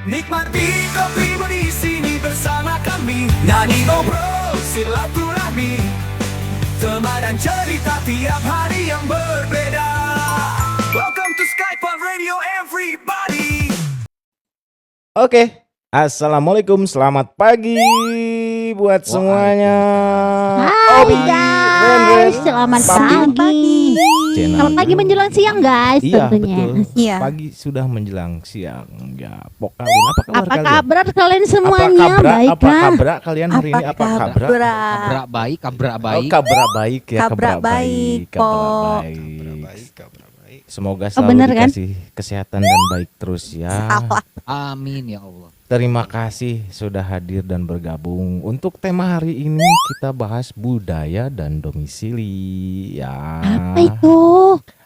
Nikmati kopimu di sini bersama kami. Nyanyi ngobrol silaturahmi, teman dan cerita tiap hari yang berbeda. Welcome to Skype on Radio everybody. Oke, assalamualaikum, selamat pagi buat semuanya. Hai Obi, Ren, guys, selamat pagi. Channel Selamat pagi menjelang siang guys, Iya tentunya. betul. Iya. Pagi sudah menjelang siang. Ya, pokalin apa kabar Apa kalian? kabar kalian semuanya? Baik Apa kan? kabar kalian hari ini? Apa kabar? Kabrak. Kabrak Oh, baik. kabar baik ya, Kabar baik, kabar Po. baik. Semoga Oh, selalu bener kan? dikasih kesehatan dan baik terus ya. Salah. Amin ya Allah. Terima kasih sudah hadir dan bergabung. Untuk tema hari ini kita bahas budaya dan domisili ya. Apa itu?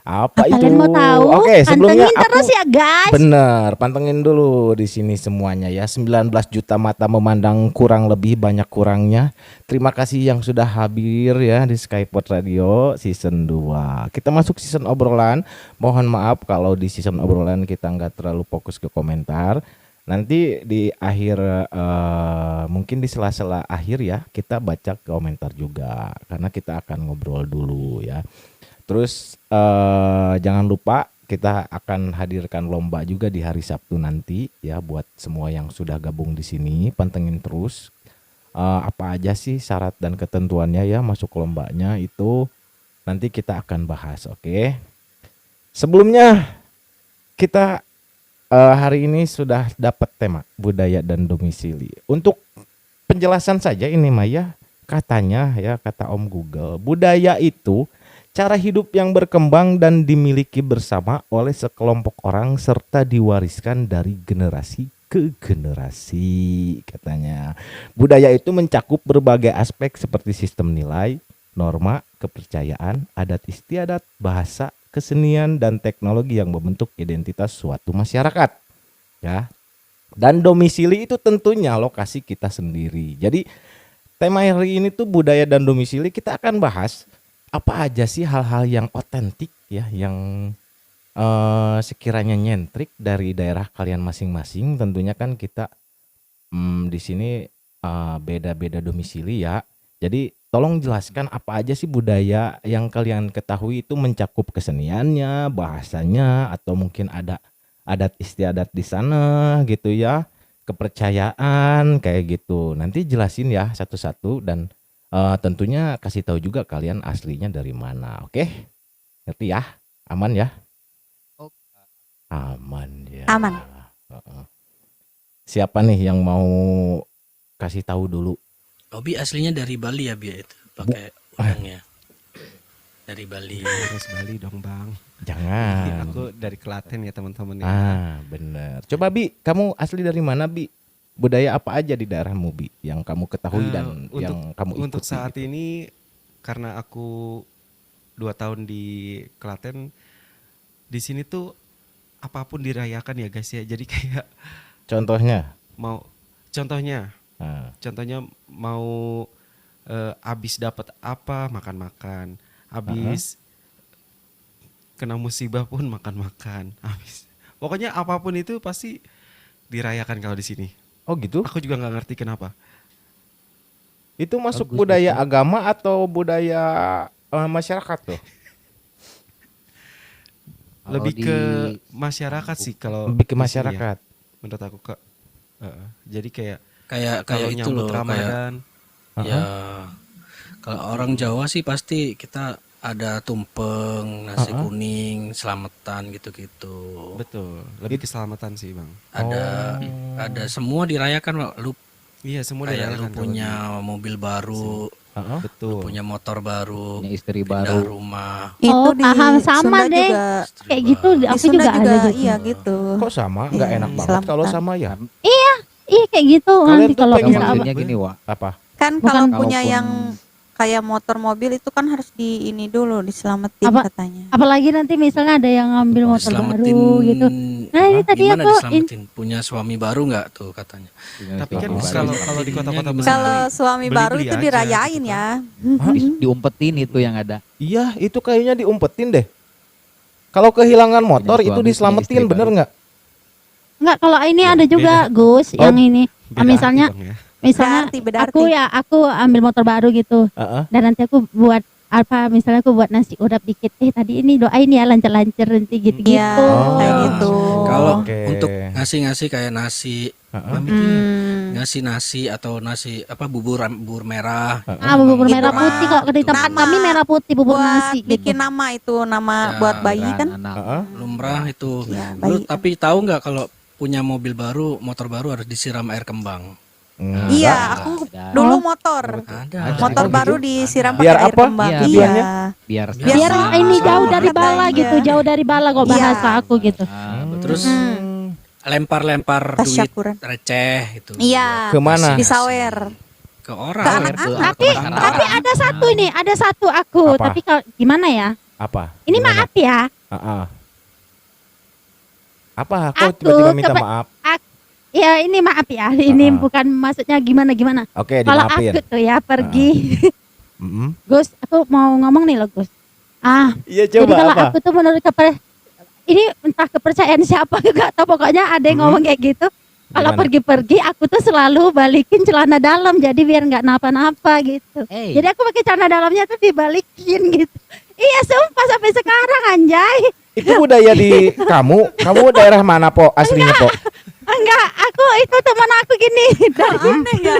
Apa itu? Kalian mau tahu? Oke, sebelumnya Pantengin terus ya guys. bener, pantengin dulu di sini semuanya ya. 19 juta mata memandang, kurang lebih banyak kurangnya. Terima kasih yang sudah hadir ya di Skypod Radio season 2. Kita masuk season obrolan. Mohon maaf kalau di season obrolan kita nggak terlalu fokus ke komentar. Nanti di akhir mungkin di sela-sela akhir ya kita baca komentar juga karena kita akan ngobrol dulu ya. Terus jangan lupa kita akan hadirkan lomba juga di hari Sabtu nanti ya buat semua yang sudah gabung di sini. Pantengin terus apa aja sih syarat dan ketentuannya ya masuk lombanya itu nanti kita akan bahas, oke? Sebelumnya kita hari ini sudah dapat tema budaya dan domisili. Untuk penjelasan saja ini Maya, katanya ya kata Om Google, budaya itu cara hidup yang berkembang dan dimiliki bersama oleh sekelompok orang serta diwariskan dari generasi ke generasi katanya. Budaya itu mencakup berbagai aspek seperti sistem nilai, norma, kepercayaan, adat istiadat, bahasa, kesenian dan teknologi yang membentuk identitas suatu masyarakat ya. Dan domisili itu tentunya lokasi kita sendiri. Jadi tema hari ini tuh budaya dan domisili, kita akan bahas apa aja sih hal-hal yang otentik ya, yang sekiranya nyentrik dari daerah kalian masing-masing. Tentunya kan kita di sini beda-beda domisili ya. Jadi tolong jelaskan apa aja sih budaya yang kalian ketahui itu mencakup keseniannya, bahasanya, atau mungkin ada adat istiadat di sana gitu ya, kepercayaan kayak gitu. Nanti jelasin ya satu-satu dan tentunya kasih tahu juga kalian aslinya dari mana, oke? Ngerti ya? Aman ya? Aman ya. Aman. Siapa nih yang mau kasih tahu dulu? Obi aslinya dari Bali ya Bia itu pakai udangnya dari Bali. Terus Bali dong bang. Jangan. Aku dari Klaten ya teman-teman ya. Bener. Coba Bi, kamu asli dari mana Bi? Budaya apa aja di daerahmu Bi yang kamu ketahui dan yang kamu ikuti? Untuk saat gitu? ini karena aku 2 tahun di Klaten, di sini tuh apapun dirayakan ya guys ya. Jadi kayak Contohnya? contohnya Nah, mau abis dapat apa makan-makan, abis kena musibah pun makan-makan, abis pokoknya apapun itu pasti dirayakan kalau di sini. oh gitu? Aku juga nggak ngerti kenapa. Itu masuk Bagus budaya itu. agama atau budaya masyarakat tuh? Lebih ke masyarakat sih kalau Lebih ke di sini ya, masyarakat. menurut aku Kak. Jadi kayak Kayak kalau itu nyambut loh kayak Ramadan, ya kalau orang Jawa sih pasti kita ada tumpeng, nasi kuning, selamatan gitu-gitu. betul, lebih keselamatan sih bang. Ada semua dirayakan Wak. Lu Iya semua kayak dirayakan lu kalau punya mobil baru, Heeh. di- betul. punya motor baru, Punya istri pindah baru. rumah. Oh, paham sama Sunda deh. juga, Kayak gitu di aku Sunda juga ada gitu. iya gitu. Kok sama? Nggak Iya, enak banget kalau selamatan. sama ya? Iya kayak gitu Kalian nanti tuh kalau pengen- bisa Maksudnya gini Wak. Apa? Kan Bukan- kalau punya Kalaupun- yang kayak motor mobil itu kan harus di ini dulu diselamatin Apa? katanya. apalagi nanti misalnya ada yang ngambil motor Diselamatin. baru gitu. Nah, ini tadi Gimana aku diselamatin? Punya suami baru nggak tuh katanya? Tapi kan Baru. kalau di kota-kota Gimana? besar Kalau suami beli-beli baru itu aja dirayain gitu ya. Diumpetin itu yang ada. Iya, itu kayaknya diumpetin deh. Kalau kehilangan motor Punya itu suami, punya diselamatin, istri bener baru. nggak? Enggak, kalau ini ada Beda. juga Gus, Oh, yang ini. Beda Misalnya arti, Bang, ya. misalnya Beda aku arti. ya aku ambil motor baru gitu. Heeh. Dan nanti aku buat apa, misalnya aku buat nasi udap dikit. Tadi ini doain ya lancar-lancar nanti gitu-gitu. Iya, kayak gitu. Kalau Oke. untuk ngasih kayak nasi, Heeh. Mami Hmm. ngasih nasi atau nasi apa bubur merah. Bubur Itu merah mah putih, kalau di tempat nama kami merah putih bubur buat nasi bikin gitu. nama itu, nama Ya, buat bayi kan. Anak. Heeh. Lumrah itu. Ya, Lu bayi. tapi tahu nggak kalau punya mobil baru, motor baru harus disiram air kembang. Enggak. Iya, aku Ada. dulu motor. Ada. Motor Oh, baru gitu. disiram Biar pakai air apa? kembang. Iya. Tujuannya? Biar Biar Biasa. ini jauh Sama dari bala bayi gitu, aja. jauh dari bala kok Iya. bahasa aku gitu. Terus Hmm. lempar-lempar duit Tasyakuran. receh itu. Iya. Kemana? Disawer. Ke orang. Ke anak-anak. Tapi ada satu ini, ada satu aku. Apa? Tapi kalau gimana ya? Apa? Ini Gimana? maaf ya. Heeh. Apa? Kok Aku tiba-tiba minta keba- maaf? Ya ini maaf ya. Ini Ah. bukan maksudnya gimana-gimana. Oke, Kalau dimaafin. aku tuh ya pergi, Mm-mm. Gus, aku mau ngomong nih loh Gus. Iya, Jadi coba kalau apa? aku tuh menurut ini entah kepercayaan siapa juga atau pokoknya ada yang ngomong kayak gitu. Kalau Gimana? pergi-pergi aku tuh selalu balikin celana dalam jadi biar nggak napa-napa gitu. Jadi aku pakai celana dalamnya tuh dibalikin gitu. Iya sumpah sampai sekarang anjay. Itu budaya di kamu? Kamu daerah mana, Po? Aslinya, Po? Enggak, aku itu teman aku gini. Aneh ya.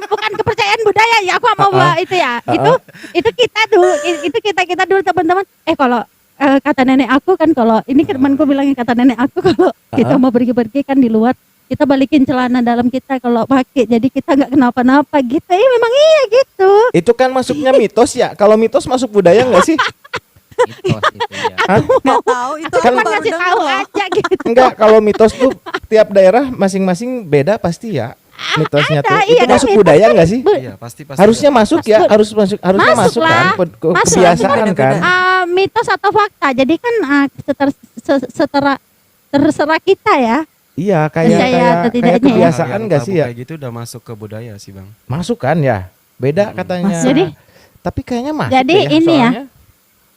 bukan kepercayaan budaya ya. Aku mau bawa itu ya. Itu kita dulu teman-teman. Kalau kata nenek aku kan, kalau ini temanku bilangin kata nenek aku kalau kita mau pergi-pergi kan di luar kita balikin celana dalam kita kalau pakai jadi kita nggak kenapa-napa gitu. Memang iya gitu. Itu kan masuknya mitos ya. Kalau mitos masuk budaya nggak sih? Mitos itu ya. Nggak tahu itu Aku Kan- cuma baru ngasih denger tahu loh. aja gitu. Enggak, kalau mitos tuh tiap daerah masing-masing beda pasti ya. Mitosnya tuh. ada, Itu iya, masuk kan, budaya nggak sih? Iya, pasti Harusnya ada. masuk ya, harusnya Masuk masuk kan. lah. Masuk. Kebiasaan kan. Mitos atau fakta. Jadi kan terserah kita ya. Iya, Percaya atau kayak tidaknya ya. kebiasaan Hal yang nggak tabu sih ya? Kayak gitu udah masuk ke budaya sih, Bang. Masuk kan ya? Beda katanya. Jadi- tapi kayaknya masuk Jadi deh ini ya. soalnya.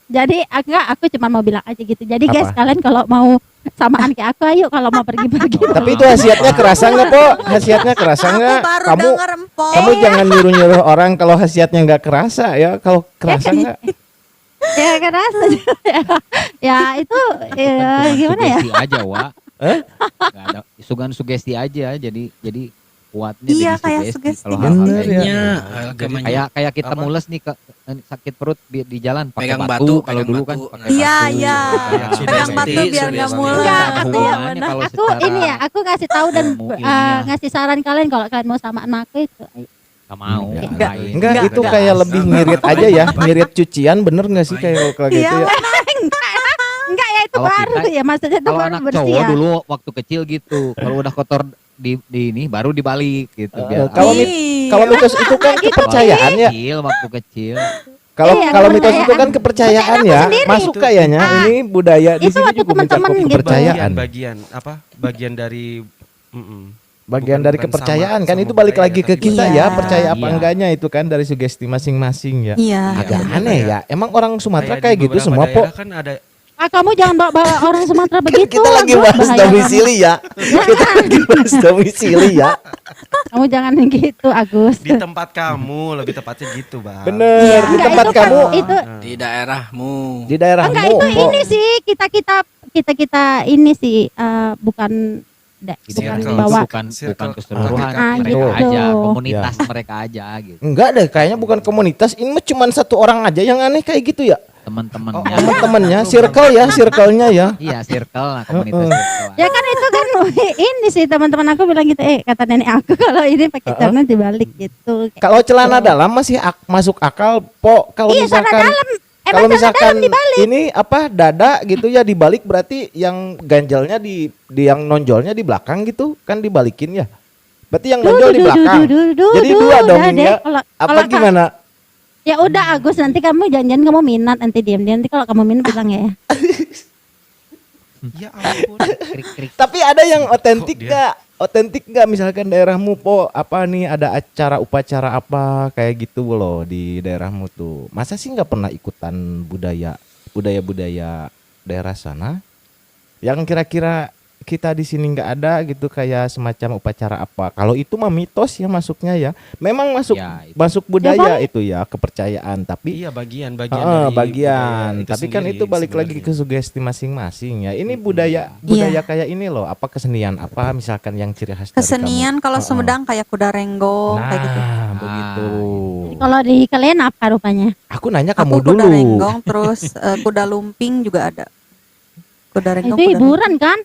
Jadi aku cuma mau bilang aja gitu. Jadi guys, Apa? kalian kalau mau samaan kayak aku, ayo kalau mau pergi-pergi. Tapi itu khasiatnya kerasa nggak, Po? Khasiatnya kerasa Aku nggak? baru Kamu denger empok. kamu jangan nyuruh-nyuruh orang kalau khasiatnya nggak kerasa ya. Kalau kerasa nggak? Ya kerasa. Ya itu ya, gimana ya? Sugesti aja, Wak. Nggak ada sugesti aja. Jadi kuatnya Iya, jadi kayak sugesti sugesti. kalau hal-hal Bener kayak ya. Kayaknya Jadi kayak kita Apa? mules nih sakit perut di jalan pakai Pegang batu, batu, kalau pegang dulu batu. kan pakai Iya, batu. iya. Kayak Pegang sugesti, batu biar nggak sugesti. mules. Nggak ada Enggak, hubungannya kalau aku secara ini ya, aku ngasih tahu dan ilmu ilmiah. ngasih saran kalian kalau kalian mau samaan sama aku itu. nggak mau. Enggak. ngapain. Enggak, Enggak, itu enggak. kayak lebih ngirit aja ya. Ngirit cucian bener nggak sih kayak kalau gitu Iya, ya? Enggak ya itu Kalau baru kita- ya maksudnya itu Kalau baru anak bersih cowok ya. dulu waktu kecil gitu, kalau udah kotor di ini baru dibalik gitu. Eh, kalau mit- Ih, Kalau mitos itu kan gitu, kepercayaan ya. Waktu kecil. Kalau Iya, kalau mitos kepercayaan. itu kan kepercayaan ya. sendiri. Masuk kayaknya ini budaya di Itu sini waktu juga minta teman-teman gitu. kepercayaan. Bagian apa? Bagian dari Bagian Bukan- dari bukan kepercayaan sama- kan sama itu balik budaya, lagi ke tapi kita Iya. ya, percaya apa Iya. enggnya itu kan dari sugesti masing-masing ya. Iya. Agak Iya, aneh bener ya. Emang orang Sumatera di kayak gitu beberapa semua, Po. daerah kan ada Kamu jangan bawa orang Sumatera begitu. Kita lagi Gus, bahas bahaya domisili ya. Kita lagi bahas domisili ya. Kamu jangan gitu, Agus. di tempat kamu, lebih tepatnya gitu, Bang. Bener, di Enggak, tempat itu kan- kamu itu Di daerahmu. di daerahmu. enggak itu Po. ini sih kita ini sih bukan bukan Circle. bawa bukan Circle. keseluruhan Ah, mereka gitu. aja, komunitas mereka aja gitu. Enggak deh, kayaknya bukan komunitas. Ini mah cuma satu orang aja yang aneh kayak gitu ya. Teman-temannya. Teman-temannya, circle-nya ya. Iya, circle lah, komunitas circle. ya kan itu kan ini sih teman-teman aku bilang gitu kata nenek aku kalau ini pakai celana dibalik gitu. Kalau celana dalam masih masuk akal, Po. Kalau Iya, celana misalkan dalam. kalau Emang celana misalkan dalam dibalik. ini apa dada gitu ya dibalik berarti yang ganjalnya di yang nonjolnya di belakang gitu kan dibalikin ya. Berarti yang nonjol di belakang. Jadi dua dong udah deh, ya. kalau- Apa kalau gimana? Ya udah Agus, nanti kamu janjian kamu minat nanti diam-diam nanti kalau kamu minat bilang ya. Ya ampun. Krik-krik. Tapi ada yang otentik Kok dia- nggak? Otentik nggak misalkan daerahmu, Po? Apa nih ada acara upacara apa kayak gitu loh di daerahmu tuh? Masa sih nggak pernah ikutan budaya budaya daerah sana? Yang kira-kira kita di sini nggak ada gitu kayak semacam upacara apa. Kalau itu mah mitos ya masuknya ya. Memang masuk Ya, itu. masuk budaya Ya, itu ya kepercayaan. Tapi Iya, bagian Heeh, dari bagian. budaya Tapi kan sendiri itu balik lagi sebenarnya. ke sugesti masing-masing ya. Ini budaya kayak ini loh. Apa kesenian apa misalkan yang ciri khas dari Kesenian kamu? kalau Heeh. Sumedang kayak kuda renggong kayak gitu. Nah, begitu. Kalau di kalian apa rupanya? Aku nanya Aku kamu kuda dulu. renggong terus kuda lumping juga ada. Kuda renggong. Itu kuda hiburan kan?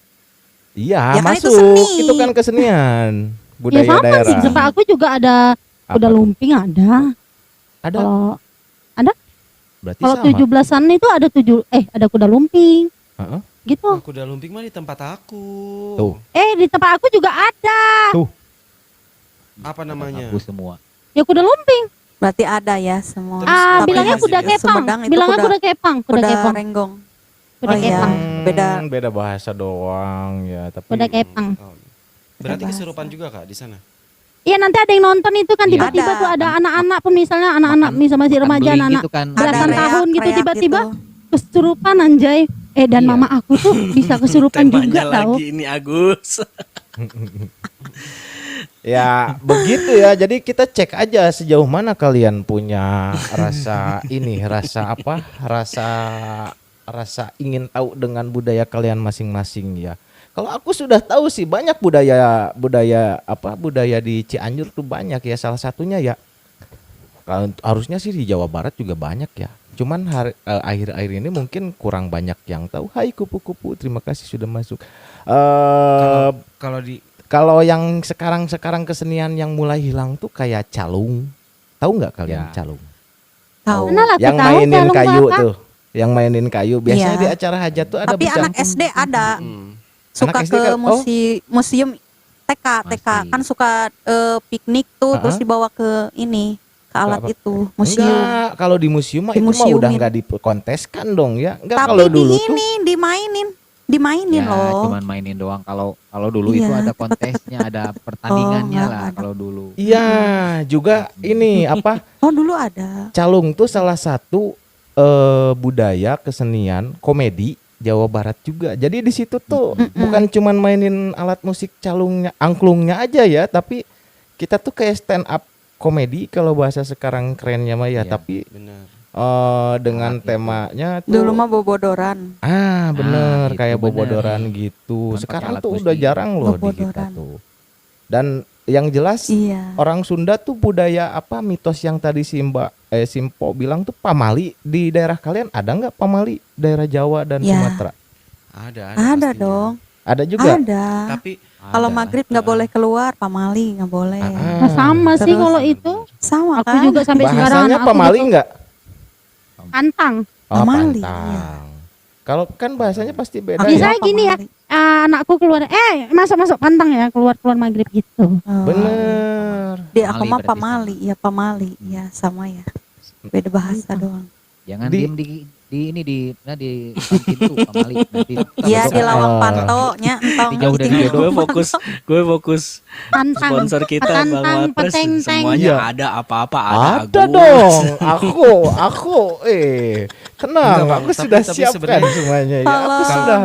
Iya, Ya kan itu masuk. seni. Itu kan kesenian Ya budaya sama daerah. sih, tempat aku juga ada Apa kuda tuh? lumping ada. Ada. Berarti Kalau sama. 17-an itu ada kuda lumping. Heeh. Gitu. Oh, kuda lumping mah di tempat aku. Tuh. Di tempat aku juga ada. Apa namanya? Aku semua. Ya kuda lumping. Berarti ada ya semua. Terus Ah, apa bilangnya yang kuda masih- kepang. Sumedang itu Bilangnya kuda- kuda kepang, kuda Kuda kepang. renggong. Kuda Oh, iya. kepang. Beda. Bahasa doang ya, tapi Kuda kepang. Oh. Berarti Bahasa. kesurupan juga Kak di sana? Iya, nanti ada yang nonton itu kan Iya. tiba-tiba Ada. tuh ada anak-anak pun misalnya anak-anak misalnya masih Makan remaja beling anak-anak gitu kan. belasan Ada tahun gitu reak-reak tiba-tiba gitu. kesurupan anjay. Dan Iya. mama aku tuh bisa kesurupan juga Temanya tahu. lagi ini Agus. ya begitu ya. Jadi kita cek aja sejauh mana kalian punya rasa ini, rasa apa? Rasa ingin tahu dengan budaya kalian masing-masing ya. Kalau aku sudah tahu sih banyak budaya di Cianjur tuh banyak ya. Salah satunya ya harusnya sih di Jawa Barat juga banyak ya. Cuman akhir-akhir ini mungkin kurang banyak yang tahu. Hai kupu-kupu, terima kasih sudah masuk. Kalau di Kalau yang sekarang kesenian yang mulai hilang tuh kayak calung. Tahu nggak kalian Ya. calung? Tahu. Mana lah aku Yang tahu mainin calung kayu apa. tuh. Yang mainin kayu. Biasanya Iya. di acara hajat tuh ada Tapi anak SD ada. Suka Anak SD ke kan- oh. museum TK Masih. kan suka piknik tuh terus Ha-ha. dibawa ke ini ke alat apa? itu museum. Enggak, kalau di museum mah itu mah udah Dimuseumin. nggak dikonteskan dong ya. Enggak Tapi kalau di dulu tuh. ini dimainin Ya, loh. cuman mainin doang. Kalau dulu itu Iya, ada kontesnya, ada pertandingannya nggak lah ada. kalau dulu. Iya, juga ini apa? Oh dulu ada. Calung tuh salah satu budaya kesenian komedi Jawa Barat juga. Jadi di situ tuh bukan cuman mainin alat musik calungnya, angklungnya aja ya, tapi kita tuh kayak stand up komedi kalau bahasa sekarang kerennya mah ya, Iya. tapi benar. dengan Alat itu. temanya tuh Dulu mah bobodoran. bener gitu, kayak bener. bobodoran gitu. Bukan pakai Sekarang alat tuh musik. udah jarang loh di kita Bobodoran. tuh. Dan yang jelas Iya. orang Sunda tuh budaya apa mitos yang tadi Simpo bilang tuh pamali di daerah kalian ada nggak pamali daerah Jawa dan Ya. Sumatera? Ada Ada pastinya. dong. Ada juga. Ada. Tapi Kalau Ada. maghrib nggak boleh keluar, pamali nggak boleh. Nah, sama sih Terus- kalau itu. Sama Aku kan? juga sampai sekarang Bahasanya anak aku pamali juga nggak? pantang. Oh, Pamali, pantang. Kalau kan bahasanya pasti beda Apa ya. Biasanya gini ya, pamali? anakku keluar, masuk pantang ya, keluar maghrib gitu. Oh. Bener. Di aku Pamali mah berarti pamali, ya pamali, ya sama ya. Beda bahasa doang. Jangan Di- diem di depan pintu pamali nanti. Iya di lawang Oh. pantonya entong. Jauh dari Tinggal- jodoh. Gue fokus Pantang, sponsor kita Bang petantang, Wapres peteng-teng. semuanya Iya. ada apa-apa ada Ada Agus. dong. Aku tenang. Enggak, Bang. Aku Tapi- sudah tapi siapkan sebenarnya- semuanya ya. Aku Kalau- sudah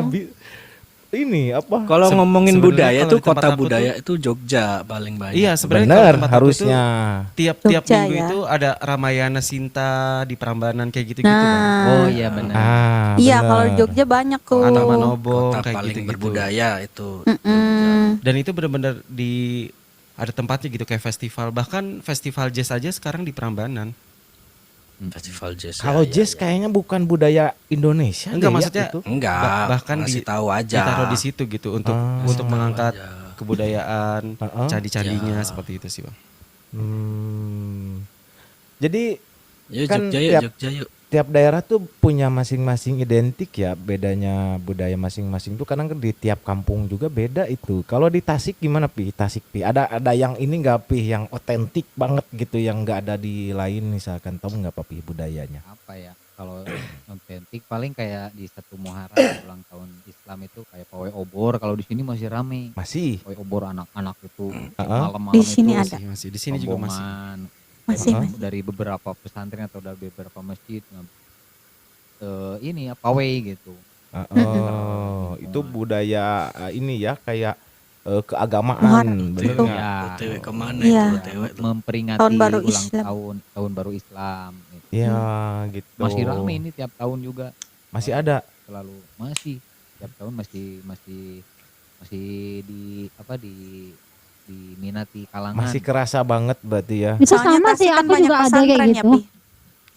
ini apa? Kalau ngomongin sebenarnya budaya kalau tuh di tempat kota aku budaya itu Jogja paling banyak. iya sebenarnya kalau Bener tempat aku tuh harusnya. tiap-tiap Jogja minggu ya. itu ada Ramayana Sinta di Prambanan kayak gitu-gitu kan. Nah, Oh iya benar. iya bener. kalau di Jogja banyak tuh. Anak Manobo Kota kayak paling gitu-gitu. berbudaya itu. Mm-mm. Dan itu benar-benar ada tempatnya gitu kayak festival. Bahkan festival jazz aja sekarang di Prambanan. Festival jazz. Kalau ya, jazz ya, ya. kayaknya bukan budaya Indonesia. Enggak, deh ya, maksudnya itu. Enggak, bahkan ngasih di- tahu aja. Ditaruh di situ gitu untuk Ah. mengangkat aja. kebudayaan, Heeh. candi-candinya Ya. seperti itu sih, Bang. Jadi Yuk kan Jogja yuk, tiap- Jogja yuk. tiap daerah tuh punya masing-masing identik ya, bedanya budaya masing-masing tuh kadang kan di tiap kampung juga beda itu. Kalau di Tasik gimana Pi? Tasik Pi. Ada yang ini nggak Pi yang otentik banget gitu yang nggak ada di lain misalkan, tahu nggak Pi budayanya? Apa ya? Kalau otentik paling kayak di satu Muharram ulang tahun Islam itu kayak pawai obor. Kalau di sini masih rame. Masih. Pawai obor anak-anak itu Heeh. malam-malam Di sini itu ada. Masih di sini juga masih. rombongan. Masih, Heeh. masih. Dari beberapa pesantren atau dari beberapa masjid ini ya pawai gitu. Itu budaya ini ya kayak keagamaan, Muharram. bener OTW, nggak? Ya, OTW kemana Iya. itu OTW tuh? memperingati Tahun baru ulang Islam. tahun baru Islam. Gitu. Iya gitu. Masih rame ini tiap tahun juga. Masih ada. Selalu masih tiap tahun masih di apa diminati kalangan. Masih kerasa banget berarti ya. Itu Soalnya sama Tasik sih, kan aku banyak juga ada pesantren kayak ya, gitu. Pi.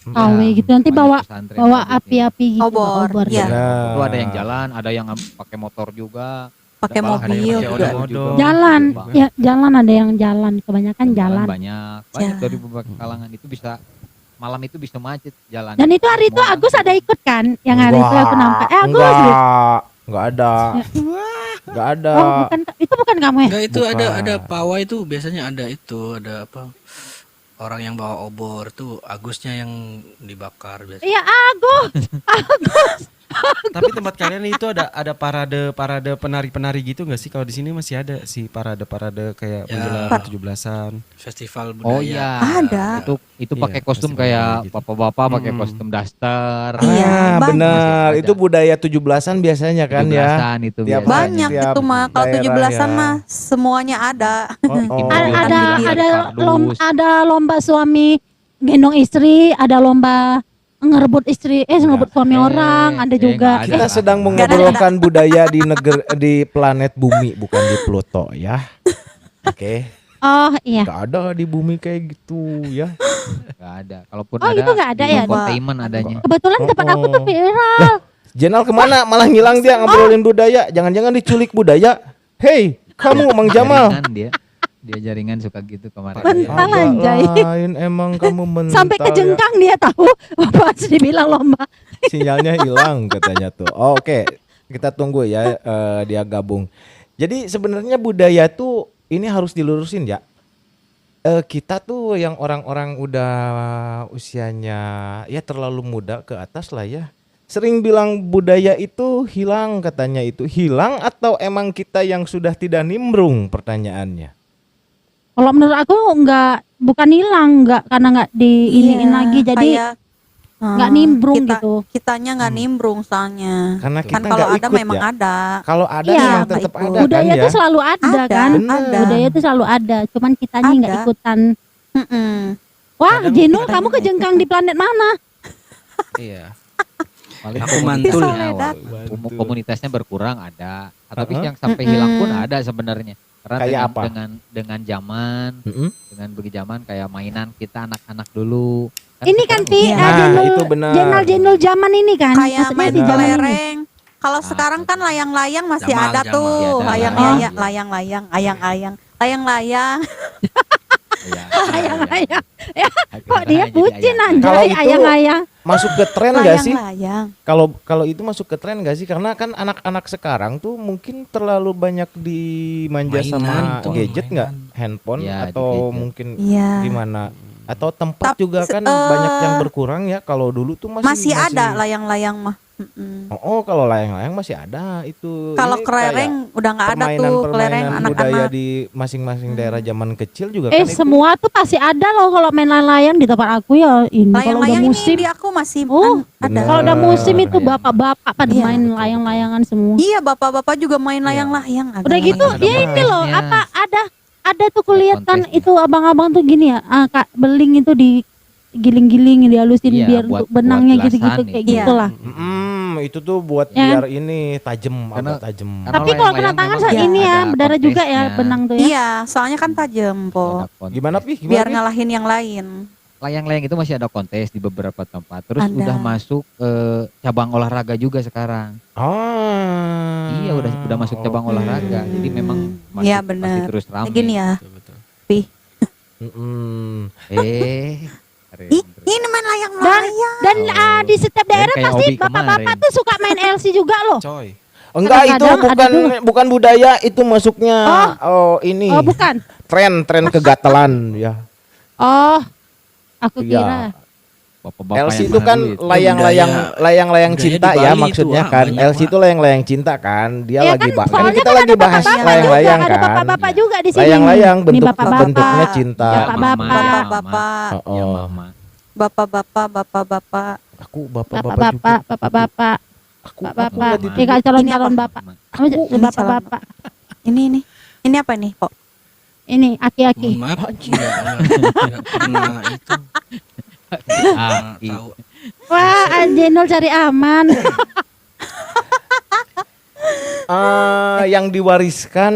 KW gitu nanti banyak bawa pesantren bawa kayak gitu. api-api gitu, Obor, iya. Nah. Itu ada yang jalan, ada yang pakai motor juga. Pakai Malah ada yang mobil pakai juga. odong-odong. Jalan, Bang. ya jalan ada yang jalan, kebanyakan jalan. Banyak Jalan. dari beberapa kalangan itu bisa malam itu bisa macet jalan. Dan itu hari itu Mau Agus langsung. ada ikut kan? Yang hari itu aku nampak. Agus gitu. Enggak ada. Enggak ada. Oh, bukan itu bukan kamu ya? Enggak, itu Bukan. ada pawai itu biasanya ada apa? Orang yang bawa obor tuh Agusnya yang dibakar biasanya. Iya, Agus. Tapi tempat kalian itu ada parade penari-penari gitu nggak sih? Kalau di sini masih ada sih parade kayak Ya. menjelang 17-an. Festival budaya. Oh iya. Ada. Itu Iya, pakai kostum festival kayak gitu. bapak-bapak pakai Mm-mm. kostum daster. Iya, Ah, banyak. benar. Masih ada. Itu budaya 17-an biasanya kan ya. 17-an itu Tiap biasanya. Banyak Tiap itu mah. Kalau daerah 17-an ya. mah semuanya ada. Oh, oh. Ada- Ada Kardus. ada lomba suami gendong istri, ada lomba ngerebut istri, ngerebut suami orang, ada juga. nggak ada. Kita sedang mengobrolkan budaya di planet bumi, bukan di Pluto ya. Oke. Oh iya. Nggak ada di bumi kayak gitu ya. Nggak ada. Kalaupun Oh, ada, itu nggak ada di ya? infotainment adanya. Kebetulan tempat aku tuh viral. Jenal kemana? Malah ngilang dia ngobrolin budaya. Jangan-jangan diculik budaya. Hei, kamu Mang Jamal. Jaringan dia jaringan suka gitu kemarin. Mental Agak anjay. lain emang kamu mental. Sampai ke ya. jengkang dia tahu. Pas dibilang lomba. Sinyalnya hilang katanya tuh. Oh, oke, kita tunggu ya dia gabung. Jadi sebenarnya budaya tuh ini harus dilurusin ya. Kita tuh yang orang-orang udah usianya ya terlalu muda ke atas lah ya. Sering bilang budaya itu hilang, katanya itu hilang atau emang kita yang sudah tidak nimbrung, pertanyaannya. Kalau menurut aku bukan hilang, karena nggak diiniin Iya, lagi, jadi kayak, nggak nimbrung gitu. Kitanya nggak nimbrung soalnya. Karena Kan kita kalau nggak ada ikut memang ya. ada. Kalau ada Iya, memang nggak tetap ikut. ada Budaya kan itu ya. selalu ada kan? Bener. Budaya itu selalu ada, cuman kitanya nggak Ada. ikutan. Mm-mm. Wah, Jenul, kamu kejengkang di planet mana? Iya. Paling Aku komunitasnya mantul. awal. Komunitasnya berkurang ada. Tapi yang sampai hilang pun ada sebenarnya. Karena Kayak dengan, apa? dengan zaman, Mm-mm. dengan bagi zaman kayak mainan kita anak-anak dulu. Ini kan sekarang Pi, Iya. Nah, Jenul, itu benar. Jenul zaman ini kan. Kayak Maksudnya main di zaman ini. kelereng. Kalau sekarang kan layang-layang masih Jamal, ada Jamal. tuh. Iya, ada Layang-layang, layang. layang-layang, ayang-ayang, layang-layang. Ya, Ayang-ayang. Ya, Akhirnya kok dia jadi bucin ayang. Kalau anjay, itu- ayang-ayang. Masuk ke tren gak sih? Layang-layang. Kalau itu masuk ke tren gak sih? Karena kan anak-anak sekarang tuh mungkin terlalu banyak dimanja Mainan sama tuh, gadget nggak? mainan. Handphone Ya, di atau gadget. mungkin Iya. gimana? Atau tempat Tapi, juga kan eh, banyak yang berkurang ya. Kalau dulu tuh Masih ada layang-layang mah. Mm-mm. Oh, kalau layang-layang masih ada itu. Kalau Ini kelereng udah nggak ada tuh kelereng permainan budaya anak-anak. di masing-masing daerah zaman kecil juga kan itu. Semua tuh pasti ada loh kalau main layang-layang di tempat aku ya ini. Kalau udah Layang-layang musim, ini di aku masih Oh, ada. bener. kalau udah musim itu Layang. bapak-bapak pada Iya. main layang-layangan semua. Iya, bapak-bapak juga main layang-layang. Udah gitu Ada dia ini loh kontesnya. apa ada tuh kelihatan kontesnya. itu abang-abang tuh gini ya, Kak, beling itu digiling-giling dihalusin Iya, biar buat- untuk benangnya buat gitu-gitu belasan kayak itu. gitulah. Itu tuh buat Ya. biar ini tajam, Karena- agak tajam. karena Tapi kalau kena layang-layang tangan memang saya ini ya ada berdarah juga ya kontesnya. benang tuh ya. Iya, soalnya kan tajam, Po. Ada kontes. Gimana Pi? Gimana, Biar Pi? ngalahin yang lain. Layang-layang itu masih ada kontes di beberapa tempat. Terus Ada. udah masuk cabang olahraga juga sekarang. Oh. Iya, udah masuk cabang olahraga. Jadi memang masih, Iya, masih bener. terus ramai. Kayak gini ya. Betul. Mm-mm. Keren, Ih, keren. ini main layang-layang. Dan di setiap daerah kayak pasti hobi bapak-bapak kemarin. tuh suka main LC juga loh. Coy. Enggak, itu Kadang-kadang ada bukan budaya, itu masuknya ini Oh, bukan. tren kegatelan ya. Oh, aku Iya. kira. Bapak-bapak LC yang itu kan mana duit. layang-layang budaya cinta di ya Bali maksudnya tuh, kan. banyak, LC itu layang-layang cinta kan. Dia Ya lagi kan, bahas. soalnya Kita kan lagi ada bahas bapak-bapak layang-layang juga, ada kan. bapak-bapak juga di sini. Layang-layang Ini bentuk bapak-bapak. bentuknya cinta. Ya, Bapak-bapak. mama, Bapak-bapak. mama. Ya, Oh. mama. Bapak-bapak, bapak-bapak. Aku bapak-bapak juga. Bapak-bapak, bapak-bapak. Bapak-bapak, lagi kayak calon-calon Ini bapak. Sama. Ini Bapak-bapak. Ini apa nih, Pok? Ini aki-aki. Mohon maaf, enggak pernah itu. Ah, Nggak tahu. Wah, Jenol cari aman. Yang diwariskan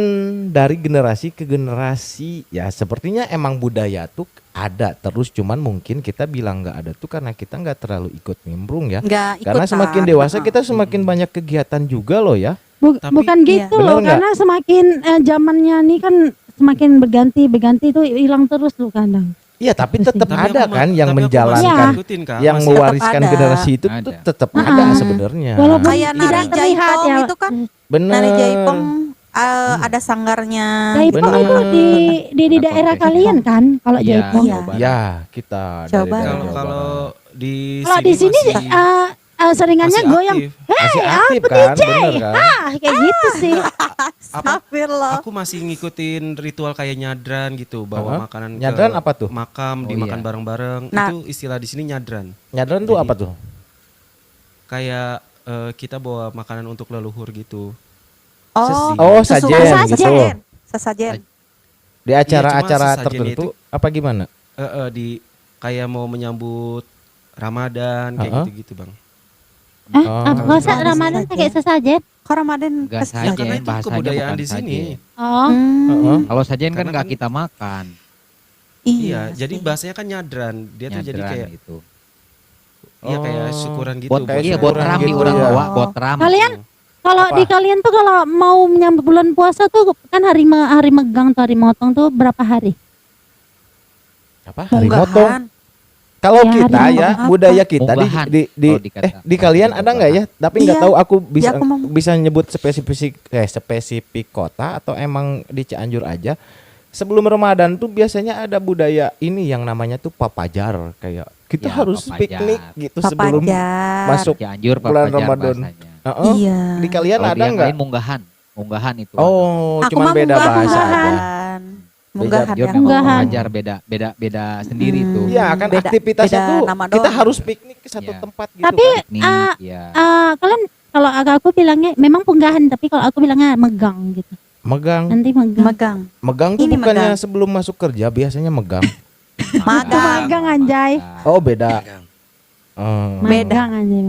dari generasi ke generasi ya sepertinya emang budaya tuh ada terus, cuman mungkin kita bilang nggak ada tuh karena kita nggak terlalu ikut nimbrung ya. Nggak Karena ikutan. semakin dewasa Heeh. kita semakin banyak kegiatan juga loh ya. Tapi- Bukan gitu Bener loh, nggak? karena semakin zamannya nih kan semakin berganti itu hilang terus loh kadang. Iya tapi tetap Tapi ada aku kan ma- yang tapi aku masih menjalankan, ngikutin, Kak. yang Masih- mewariskan ada. generasi itu tuh Ada. tetap ada Heeh. sebenarnya. Walaupun Kayak tidak nari terlihat jaipong ya. itu kan, Bener. nari jaipong ada sanggarnya. Jaipong Bener. itu di Ada daerah kontes. kalian kan kalau Iya, Jaipong. Iya. Jawa Barat. Ya kita Jawa dari Barat. daerah Kalau Jawa kalau Barat. di Kalau di sini masih seringannya masih goyang. aktif. Masih aktif kan, bener kan? Kayak gitu sih. Astagfirullah. Aku masih ngikutin ritual kayak nyadran gitu, bawa Hah? makanan Nyadran ke apa tuh? makam, Oh, dimakan iya. bareng-bareng. Nah. Itu istilah di sini nyadran. Nyadran tuh Jadi- apa tuh? Kayak kita bawa makanan untuk leluhur gitu. Oh, sajen sesuatu. gitu. Sesajen. Di acara-acara cuma sesajennya tertentu itu- apa gimana? Di kayak mau menyambut Ramadan kayak Uh-uh. gitu-gitu, Bang. Oh. Masa Ada Ramadan saja. kayak sesajen? Kok Ramadan Enggak ke- sajen, karena itu bahasanya kebudayaan bukan di sini. sajen. Oh, Heeh. Kalau sajen kan Karena nggak kan- kita makan. Iya, jadi sih. bahasanya kan nyadran. Dia tuh jadi Nyadran kayak gitu. iya kayak Oh. syukuran gitu. Bot, kayak iya, buat bot syukuran ram gitu nih orang ya. bawa bot ram. Kalian kalau Apa? di kalian tuh kalau mau menyambut bulan puasa tuh kan hari megang tuh hari motong tuh berapa hari? Apa? Hari motong. Munggahan. Kalau Ya, kita hari ya motong budaya kita Munggahan. di Kalau dikata- di kalian ada nggak ya? Tapi nggak Iya. tahu aku bisa Iya, aku mau- bisa nyebut spesifik kota atau emang di Cianjur aja. Sebelum Ramadan tuh biasanya ada budaya ini yang namanya tuh papajar, kayak kita Ya, harus papajar. piknik gitu sebelum Papajar. masuk. Cianjur bulan papajar Ramadan. bahasanya. Heeh. Iya. Di kalian Kalau ada di yang nggak? lain munggahan. Munggahan itu. Oh, Aku cuman mah beda munggahan. bahasa aja. Munggahan Cianjur ya. memang Munggahan. papajar beda sendiri tuh. Iya kan Beda- aktivitasnya beda tuh nama kita doang. harus piknik ke satu Iya. tempat gitu. Tapi kan. Nih, Ah, ya. kalian kalau aku bilangnya memang punggahan tapi kalau aku bilangnya megang gitu. Megang, Nanti megang. Megang. megang tuh Ini bukannya megang. sebelum masuk kerja biasanya megang. Magang. Megang anjay. Oh beda. Pegang. Oh. Megang anjay.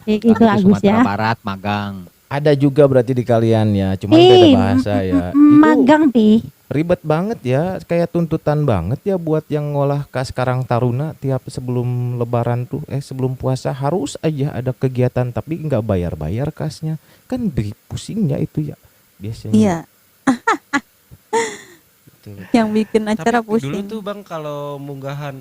Kayak gitu Itu Agus Sumatera ya. Barat magang. Ada juga berarti di kalian ya, cuman beda bahasa ya. Itu Magang pi. ribet banget ya, kayak tuntutan banget ya buat yang ngolah kas Karang Taruna tiap sebelum Lebaran tuh, sebelum puasa harus aja ada kegiatan tapi nggak bayar kasnya, kan pusingnya itu ya biasanya. Iya. Betul. Yang bikin acara Tapi dulu pusing. tuh Bang kalau munggahan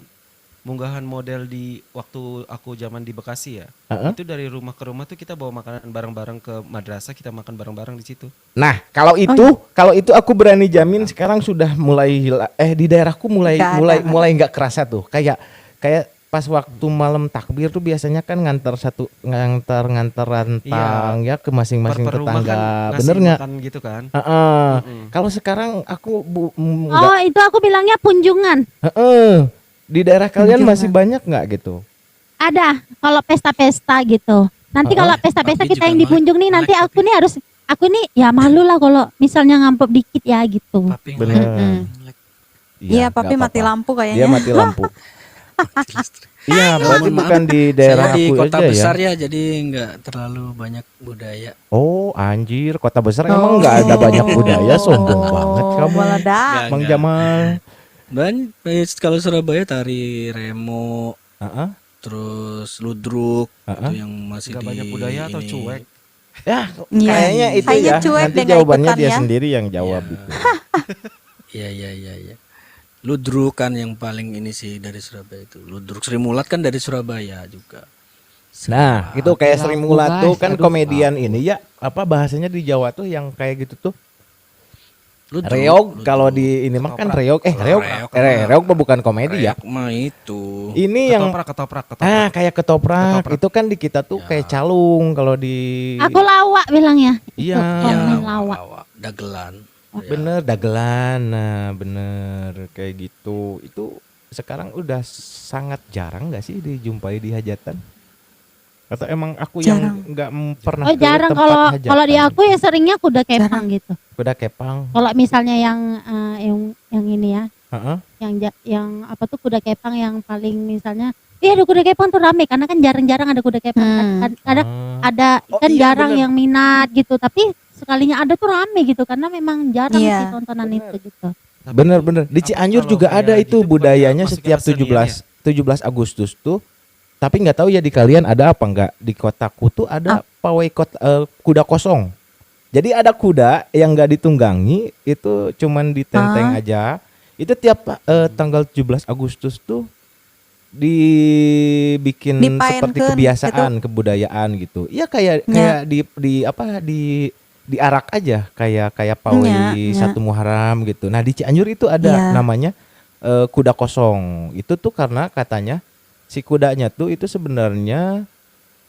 model di waktu aku zaman di Bekasi ya. Heeh. Itu dari rumah ke rumah tuh kita bawa makanan bareng-bareng ke madrasah, kita makan bareng-bareng di situ. Nah kalau itu aku berani jamin sekarang sudah mulai di daerahku mulai Nggak ada, mulai nggak mulai nggak kerasa tuh, kayak pas waktu malam takbir tuh biasanya kan ngantar rantang ya ke masing-masing Per rumah tetangga, ngasih bener nggak? makan gitu kan. Heeh. Mm-mm. Kalau sekarang aku nggak. Oh itu aku bilangnya punjungan. Heeh. Di daerah kalian Kunjungan. masih banyak nggak gitu? Ada kalau pesta-pesta gitu. Nanti Oh, kalau pesta-pesta tapi kita juga yang dipunjung nih nanti melek, aku nih harus aku nih ya malu lah kalau misalnya ngamplop dikit ya gitu. Papi Bener. ngelek. Iya, nggak papi mati apa-apa. lampu Dia kayaknya. mati lampu. Iya, berarti Mohon maaf, bukan di Saya daerah di aku kota aja besar ya. ya, jadi nggak terlalu banyak budaya. Oh, anjir, kota besar emang nggak ada banyak budaya, sombong banget kamu. Meledak. Nggak, Bang nggak. Jamal. Dan kalau Surabaya tari remo, Heeh. terus ludruk, Heeh. itu yang masih Nggak di banyak budaya atau ini. cuek? Ya, Iya. kayaknya itu Kayaknya ya. cuek Nanti deh, nggak jawabannya ikutan dia ya. sendiri yang jawab Iya. itu. Iya. Ludruk kan yang paling ini sih dari Surabaya itu. Ludruk Sri Mulat kan dari Surabaya juga. Nah, itu kayak Lampu, Sri Mulat guys. tuh kan Aduh, komedian lampu. ini ya. Apa bahasanya di Jawa tuh yang kayak gitu tuh? Ludruk, Reog ludruk. kalau di ini mah kan reog. Reog. Reog mah bukan komedi ya. Reog mah itu. Ini yang Ketoprak. kayak ketoprak. Ketoprak. Itu kan di kita tuh Ya. kayak calung kalau di Aku lawak bilangnya. Iya. Iya. Ya, lawak. dagelan. Bener dagelan. Nah, bener kayak gitu. Itu sekarang udah sangat jarang nggak sih dijumpai di hajatan? Atau emang aku Jarang. yang nggak pernah Oh ke jarang, tempat kalau hajatan? kalau di aku ya seringnya kuda kepang gitu. Kuda kepang. Kalau misalnya yang ini ya, Heeh. yang apa tuh kuda kepang yang paling misalnya, iya ada kuda kepang tuh rame karena kan jarang-jarang ada kuda kepang. Kadang Ah. ada Oh, kan iya, jarang bener. yang minat gitu, tapi sekalinya ada tuh rame gitu karena memang jarang Iya. sih tontonan itu gitu. Bener-bener di Aku Cianjur kalau juga kayak ada itu gitu bukannya budayanya masuk setiap kesenian 17 Agustus tuh. Tapi nggak tahu ya di kalian ada apa nggak? Di kotaku tuh ada pawai kuda kosong. Jadi ada kuda yang nggak ditunggangi, itu cuman ditenteng aja. Itu tiap tanggal 17 Agustus tuh dibikin Dipaenkeun seperti kebiasaan, kebudayaan gitu. Iya kayak Ya. diarak aja kayak pawai Ya, ya. 1 Muharram gitu. Nah, di Cianjur itu ada Ya. namanya kuda kosong. Itu tuh karena katanya si kudanya tuh itu sebenarnya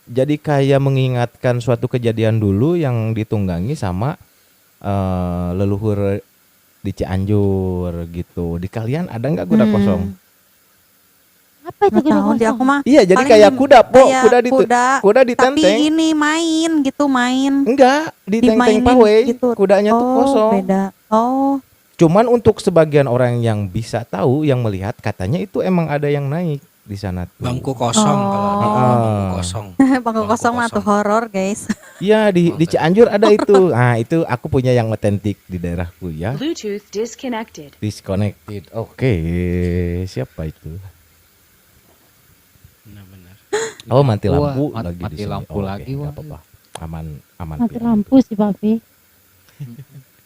jadi kayak mengingatkan suatu kejadian dulu yang ditunggangi sama leluhur di Cianjur gitu. Di kalian ada nggak kuda kosong? Apa itu Nggak kuda tahu di kosong? aku mah. Iya, jadi Paling kayak kuda, kayak kuda tapi ditenteng. ini main gitu, main. Enggak, ditenteng Dimainin pawai. gitu. Kudanya tuh kosong. Beda. Oh, Cuman untuk sebagian orang yang bisa tahu, yang melihat katanya itu emang ada yang naik di sana tuh. Bangku kosong kalau ada Oh. bangku kosong. bangku kosong mah tuh horor, guys. Iya, di Cianjur ada itu. Nah, itu aku punya yang otentik di daerahku ya. Bluetooth disconnected. Disconnected. Oke, siapa itu? Benar-benar. Oh, mati Wah, lampu mati lagi di sini. lampu Oke, lagi, nggak wah. apa-apa. Aman. Mati Pi. lampu sih Papi.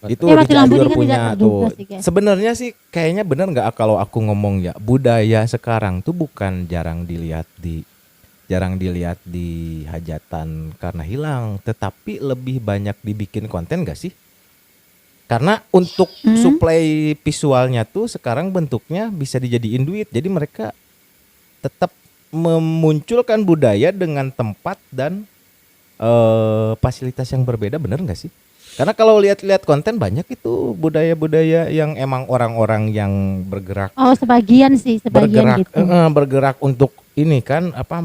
Itu Ya, di mati lampu Cianjur ini kan punya tidak tuh. terduga sih, guys. Sebenarnya sih kayaknya bener nggak kalau aku ngomong ya, budaya sekarang tuh bukan jarang dilihat di hajatan karena hilang, tetapi lebih banyak dibikin konten gak sih? Karena untuk suplai visualnya tuh sekarang bentuknya bisa dijadiin duit. Jadi mereka tetap memunculkan budaya dengan tempat dan fasilitas yang berbeda, bener nggak sih? Karena kalau lihat-lihat konten banyak itu budaya-budaya yang emang orang-orang yang bergerak Oh sebagian gitu. bergerak untuk ini kan apa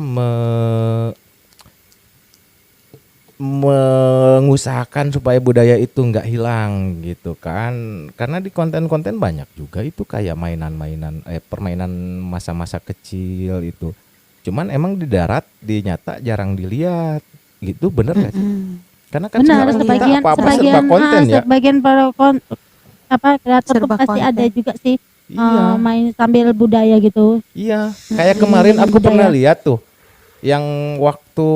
mengusahakan supaya budaya itu nggak hilang gitu kan. Karena di konten-konten banyak juga itu kayak permainan masa-masa kecil itu. Cuman emang di darat di nyata jarang dilihat gitu, bener nggak sih? Karena kan Benar, sekarang kita sebagian apa-apa serba konten ya. sebagian kreator tuh Serba pasti konten. ada juga sih Iya. main sambil budaya gitu. Iya, kayak kemarin aku budaya. pernah lihat tuh yang waktu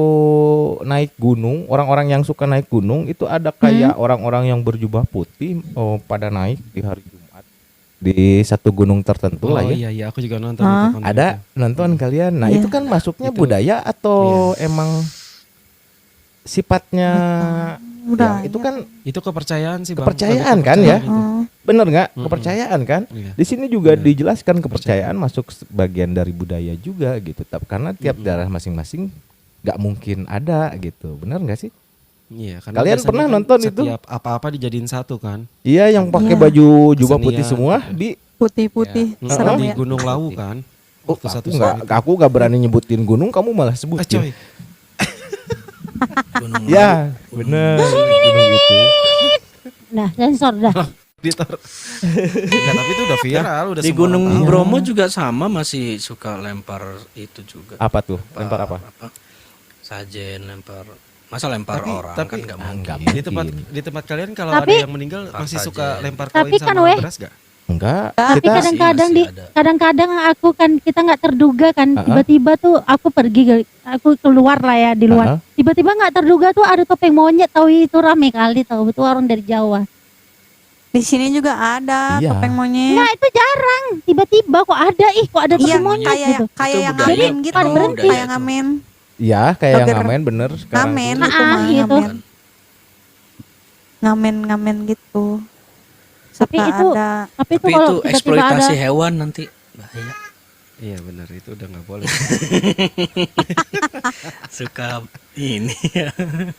naik gunung, orang-orang yang suka naik gunung itu ada kayak orang-orang yang berjubah putih pada naik di hari Jumat di satu gunung tertentu lah Oh ya. iya, aku juga nonton itu konten Ada itu. nonton kalian. Nah, Iya. itu kan masuknya Itu. budaya atau emang sifatnya Udah. ya, itu kan Itu kepercayaan sih, Bang. Kepercayaan Lebih kan ya? kepercayaan gitu. bener nggak? Mm-mm. Kepercayaan kan? Iya. Di sini juga Benar. dijelaskan kepercayaan masuk bagian dari budaya juga gitu. Karena tiap daerah masing-masing nggak mungkin ada gitu. Benar nggak sih? Iya, karena Kalian biasanya pernah kan nonton itu? setiap apa-apa dijadiin satu kan. Iya, yang pakai Iya. baju jubah Kesenian putih semua gitu. di Putih-putih, Mm, serem di ya. Gunung Lawu kan. Waktu satu aku nggak berani nyebutin gunung, kamu malah sebutin. coy. Gunung Ya, bener. Gunung itu. Nah sensor dah. Editor. Enggak, tapi itu udah viral, udah di semua Gunung orang tahu. Bromo juga sama, masih suka lempar itu juga. Apa tuh? Lempar apa? Sajen, lempar. Masa lempar orang kan nggak mungkin. nggak Di tempat kalian kalau Tapi- ada yang meninggal masih Saja. suka lempar Tapi koin kan, sama weh. beras gak? Enggak. Tapi Kita kadang-kadang masih ada. kadang-kadang aku kan kita nggak terduga kan Uh-uh. tiba-tiba tuh aku keluar lah ya di luar. Uh-uh. Tiba-tiba nggak terduga tuh ada topeng monyet, tahu itu rame kali, tahu itu orang dari Jawa. Di sini juga ada Iya. topeng monyet. Nah itu jarang, tiba-tiba kok ada Iya, topeng monyet kayak gitu. kayak Itu yang budaya. ngamen gitu, Kan berhenti. kayak ngamen. ya kayak yang Agar- ngamen bener sekarang. Ngamen tuh. gitu mah, gitu. ngamen. Ngamen gitu. Tapi Suka itu- ada. Tapi Tapi kalau itu tiba-tiba eksploitasi ada hewan nanti bahaya. Iya benar, itu udah nggak boleh. Suka ini.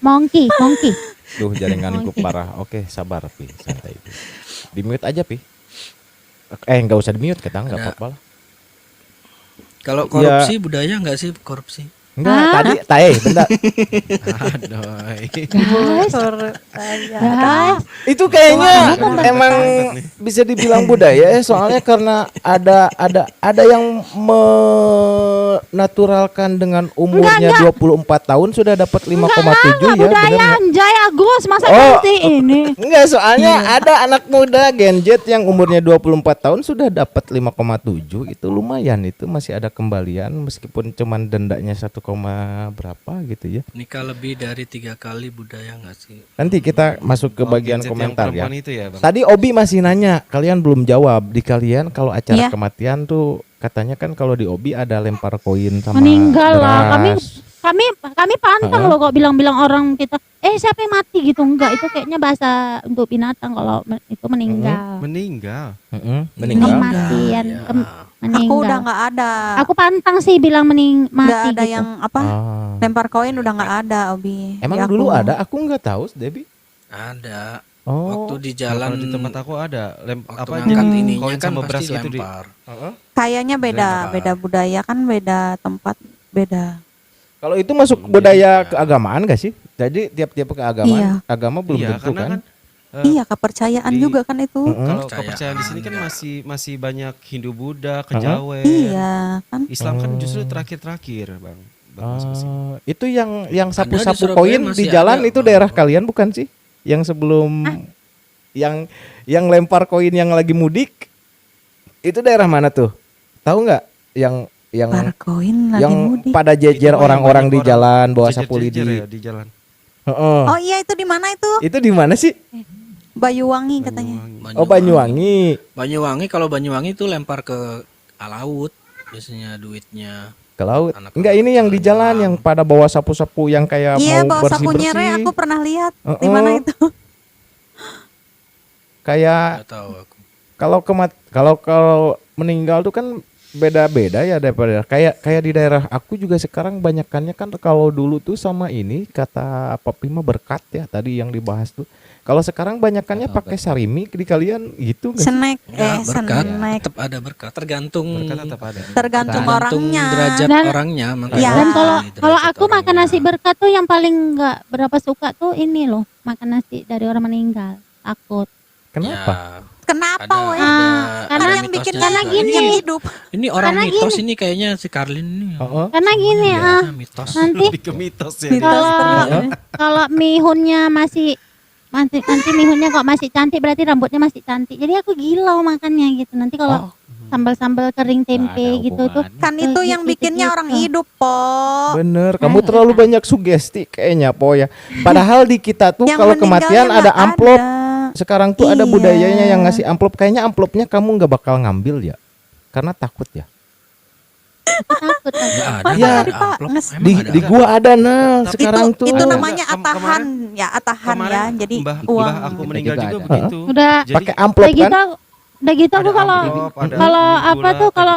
monkey. Duh, jaringanku parah. Oke, sabar Pi, santai. Di mute aja Pi. Nggak usah di mute, kita nggak Ada. apa-apa lah. Kalau korupsi budaya nggak sih korupsi? Enggak, bentar. Aduh. Guys, guys, Itu kayaknya emang bisa dibilang budaya ya, soalnya karena ada yang menaturalkan dengan umurnya 24 tahun sudah dapat 5,7 ya, budaya bener nggak? anjay Agus, masa Oh. ganti ini? Enggak, soalnya ada anak muda Gen Z yang umurnya 24 tahun sudah dapat 5,7, itu lumayan, itu masih ada kembalian meskipun cuman dendanya 1, berapa gitu ya. Nikah lebih dari 3 kali budaya nggak sih? Nanti kita masuk ke bagian Gen Z yang komentar ya. perempuan itu ya, Bang. Tadi Obi masih nanya, kalian belum jawab. Di kalian kalau acara Iya. kematian tuh katanya kan kalau di Obi ada lempar koin sama Meninggal lah. beras. Kami pantang loh kok bilang-bilang orang kita siapa yang mati gitu, enggak, itu kayaknya bahasa untuk binatang kalau itu meninggal. Meninggal. Meninggal. Kematian, meninggal. Aku udah nggak ada. Aku pantang sih bilang Nggak mati ada gitu. yang apa? Ah. Lempar koin udah nggak ada, Obi. Emang Di aku. dulu ada? Aku nggak tahu, Debbie. Ada. Oh. Waktu di Kalau jalan di tempat aku ada waktu apa ngangkat jadi ininya koin kan sama beras pasti itu di lempar. Kayaknya beda, Lempar. beda budaya kan, beda tempat, beda. Kalau itu masuk budaya keagamaan gak sih? Jadi tiap-tiap keagamaan, Iya. agama belum Iya, tentu karena kan? kan Iya, kepercayaan di- juga kan itu. Mm-mm. kalau Kepercayaan. kepercayaan di sini kan Iya. masih banyak Hindu, Buddha, Kejawen. Iya, kan. Islam kan justru terakhir, Bang. Mas Mas. Itu yang Ada sapu-sapu di Surabaya koin di masih jalan ada. itu daerah kalian bukan sih? Yang sebelum yang lempar koin yang lagi mudik itu daerah mana tuh? Tahu nggak? Yang Lempar koin lagi yang mudik. pada Itu jejer mah yang orang-orang banyak di jalan bawa jejer-jejer sapu lidi. ya di jalan. Heeh. Oh iya, itu di mana itu? Itu di mana sih? Bayuwangi katanya. Oh, Banyuwangi. Banyuwangi, kalau Banyuwangi itu lempar ke laut biasanya duitnya. Ke laut. Anak-anak Enggak, ini yang di jalan jalan. yang pada bawa sapu-sapu yang kayak Iya, mau bawa sapu bersih-bersih. nyere aku pernah lihat. Di Heeh. mana itu? Kayak Nggak tahu aku. kalau meninggal tuh kan beda-beda ya daripada kayak di daerah aku juga sekarang banyakannya kan kalau dulu tuh sama ini kata Papi mah berkat ya tadi yang dibahas tuh. Kalau sekarang banyakannya Betul, pakai sarimi di kalian gitu nggak sih? Snack, Ya, berkat snack. tetap ada berkat tergantung Berkat tetap ada. Tergantung orangnya. derajat Dan- orangnya makanya. Iya. Dan kalau Derajat aku makan orangnya. nasi berkat tuh yang paling nggak berapa suka tuh ini loh, makan nasi dari orang meninggal. Takut. Kenapa? Ya, Kenapa, ada, weh? karena Ada yang mitosnya bikin juga. karena gini. yang hidup. Ini orang Karena mitos ini kayaknya si Karlin ini. Heeh. Karena gini Iya, mitos. nanti Lebih ke mitos ya. kalau kalau mihunnya masih nanti mihunnya kok masih cantik berarti rambutnya masih cantik. Jadi aku gilau makannya gitu. Nanti kalau sambal-sambal kering tempe Nggak ada gitu tuh. hubungannya. Kan itu yang bikinnya orang hidup, Po. Bener, kamu terlalu banyak sugesti kayaknya Po ya. Padahal di kita tuh Yang kalau meninggal kematian ya ada nggak amplop. ada. Sekarang tuh ada Iya. budayanya yang ngasih amplop. Kayaknya amplopnya kamu nggak bakal ngambil ya, karena takut ya. Takut. Nggak ada, Iya. nggak ada Tapi, Pak, amplop. nges- Emang Di, ada? di gua ada nah Tapi sekarang tuh. Itu Ada. namanya atahan, Kemarin- ya atahan ya. Jadi mbah, uang. mbah aku meninggal Kita juga juga ada. begitu. Udah Jadi pakai amplop udah gitu, kan? udah gitu aku ada kalau amplop, ada kalau mie apa gula, tuh kayak kalau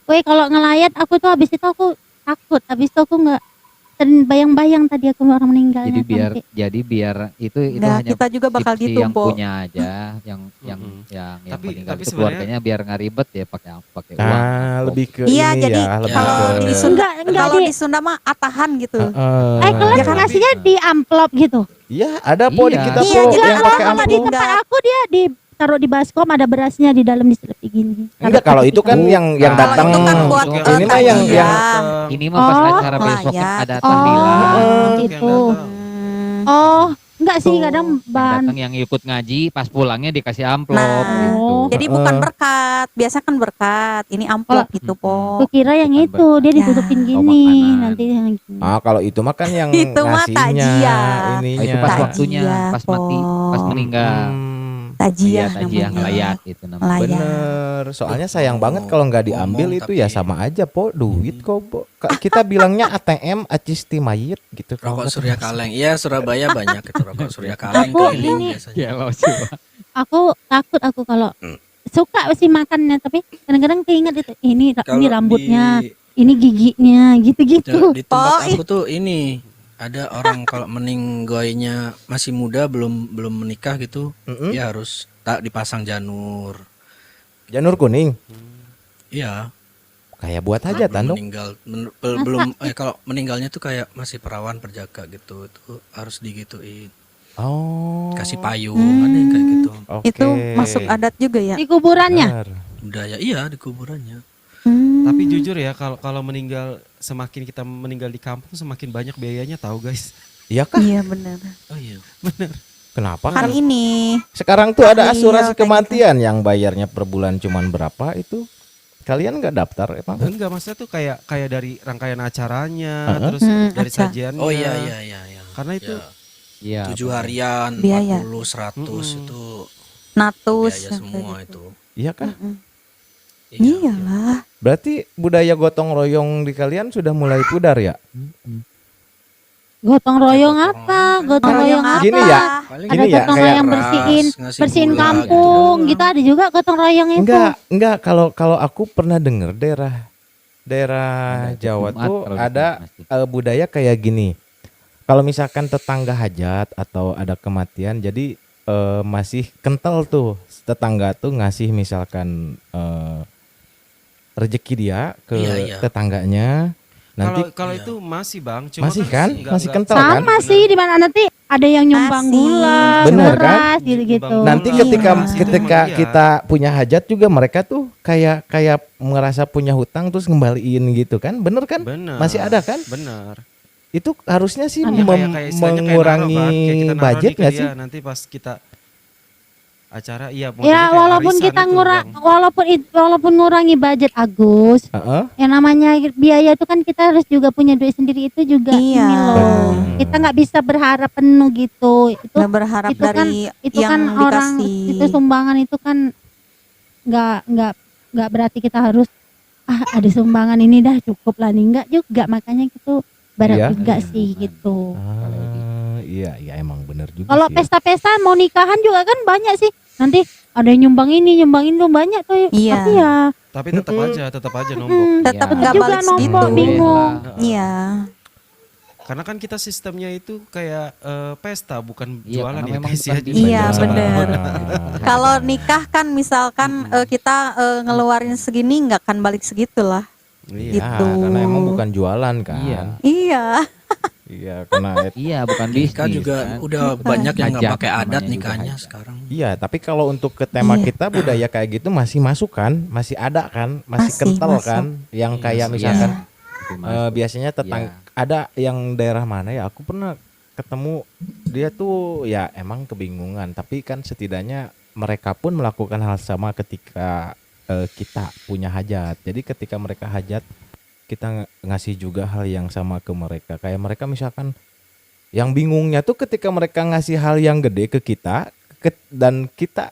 gitu. kalau ngelayat aku tuh habis itu aku takut. Habis itu aku nggak dan bayang-bayang tadi aku orang meninggalnya. Jadi biar itu Nah, hanya kita juga bakal si gitu, yang Po. punya aja, yang Tapi- meninggal tapi itu sebenarnya- keluarganya biar nggak ribet ya pakai uang. Nah, amplop. lebih ke Iya, ini jadi ya, lebih kalau ke di Sunda, Enggak kalau di di Sunda mah atahan gitu. kalian Ya kan? ngasihnya di amplop gitu. Iya, ada Po di Iya. kita Iya, Po jadi yang ada pakai sama di amplop. Tempat aku dia ditaruh di baskom ada berasnya di dalam diselip gini. Enggak, kalau itu kan yang Kalau datang. itu kan buat ini mah yang takziah. Ini mah pas Oh, acara besok kan layak. ada Oh, tahlilan. gitu. Hmm. Oh, enggak sih Tuh. kadang Yang ban. datang yang ikut ngaji pas pulangnya dikasih amplop Nah, gitu. Jadi bukan berkat, biasa kan berkat. Ini amplop gitu, Po. Aku kira yang Bukan itu dia Ya. ditutupin Oh, gini makanan. nanti yang gini. Ah, kalau itu mah kan yang Itu mah ngasihnya, takjiah. ininya. Oh, itu pas Takjiah, waktunya, pas mati, pas Po. meninggal. Tajiah Iya, tajiah namanya. ngelayat gitu namanya. Layak. Bener, soalnya sayang banget kalau nggak diambil Ngomong itu ya tapi- sama aja Po, duit kok Po. Kita bilangnya ATM acisti mayit gitu. kalau Rokok nggak Surya salah. Kaleng. Iya, Surabaya banyak itu rokok Surya Kaleng Aku keliling ini- biasanya. Ya lo sih. Pak. Aku takut aku kalau suka sih makannya tapi kadang-kadang keinget itu ini Kalau rambutnya, di- ini giginya gitu-gitu. Di tempat Oh, aku tuh ini ada orang kalau meninggoynya masih muda belum menikah gitu, Mm-mm. ya harus tak dipasang janur. Janur kuning. Iya. Kayak buat hajatan dong. meninggal belum kalau meninggalnya tuh kayak masih perawan penjaga gitu, itu harus digituin, Oh. kasih payung ada yang kayak gitu. Oke. Itu masuk adat juga ya. Di kuburannya. Benar. Budaya iya di kuburannya. Tapi jujur ya, kalau meninggal, semakin kita meninggal di kampung semakin banyak biayanya tahu guys. Iya kah? Iya benar. Oh iya. Kenapa? Kan ini Sekarang tuh ada Iya, asuransi kayak kematian yang bayarnya per bulan cuman berapa itu? Kalian nggak daftar emang? Enggak, maksudnya tuh kayak dari rangkaian acaranya, Heeh. terus dari aca. sajiannya. Oh iya. Karena itu Ya, Iya. 7 harian, Biaya. 40, 100 itu natus biaya yang semua kayak gitu. itu. Iya kah? Iya. Iyalah. Berarti budaya gotong royong di kalian sudah mulai pudar ya? Gotong royong apa? Gotong royong apa? Gini ya, Paling Ada Gini ya, gotong kayak royong beras, bersihin ngasih bersihin gula kampung gitu gitu, ada juga gotong royong itu. enggak kalau aku pernah dengar daerah Jawa Jumat tuh kalau di ada sini pasti. budaya kayak gini. Kalau misalkan tetangga hajat atau ada kematian, jadi masih kental tuh tetangga tuh ngasih misalkan rezeki dia ke Iya. tetangganya. Nanti kalau Iya. itu masih Bang, cuma masih kan? Masih enggak- kental kan? Sama sih di mana nanti ada yang nyumbang Masih. gula, Bener kan? beras gitu-gitu. Nyumbang Nanti Iya. ketika Itu ketika emang iya. kita punya hajat juga mereka tuh kayak merasa punya hutang terus ngembaliin gitu kan? Bener kan? Benar. Masih ada kan? Benar. Itu harusnya sih Iya, kayak istilahnya kayak mengurangi naruh, Bang. Kayak kita naruh budget nih ke nggak dia, sih? nanti pas kita acara Ya iya modelnya kayak walaupun arisan kita itu, Bang. walaupun ngurangi budget Agus, Heeh. yang namanya biaya itu kan kita harus juga punya duit sendiri itu juga Iya. ini loh. Kita nggak bisa berharap penuh gitu. Nggak berharap itu kan dari itu yang kan orang dikasih. itu sumbangan itu kan nggak berarti kita harus ada sumbangan ini dah cukup lah nih, enggak juga, makanya itu berat Iya. juga sih gitu. Iya emang bener juga Kalau sih. pesta-pesta mau nikahan juga kan banyak sih. Nanti ada yang nyumbang ini, nyumbang itu banyak tuh. Iya. Tapi ya Tapi tetap aja nombok. Tetap Iya. nggak juga balik nombok, segitu. bingung. Iya. Karena kan kita sistemnya itu kayak pesta bukan Iya, jualan karena ya memang guys bukan ya. di- Iya, Ah. bener. Kalau nikah kan misalkan kita ngeluarin segini nggak akan balik segitulah. Iya. Ya, gitu. karena emang bukan jualan kan. Iya. Iya. Iya, karena Iya, bukan bisnis. Nikah juga kan. udah banyak yang nggak Hajat, pakai adat namanya juga nikahnya hajat. sekarang. iya, tapi kalau untuk ke tema Iya. kita budaya kayak gitu masih masuk kan? Masih ada kan? Masih Masih kental masuk. kan? Yang Iya, kayak iya. misalkan Itu masuk. biasanya tetangga ada yang daerah mana ya? Aku pernah ketemu dia tuh ya emang kebingungan, tapi kan setidaknya mereka pun melakukan hal sama ketika kita punya hajat. Jadi ketika mereka hajat kita ngasih juga hal yang sama ke mereka. Kayak mereka misalkan yang bingungnya tuh ketika mereka ngasih hal yang gede ke kita dan kita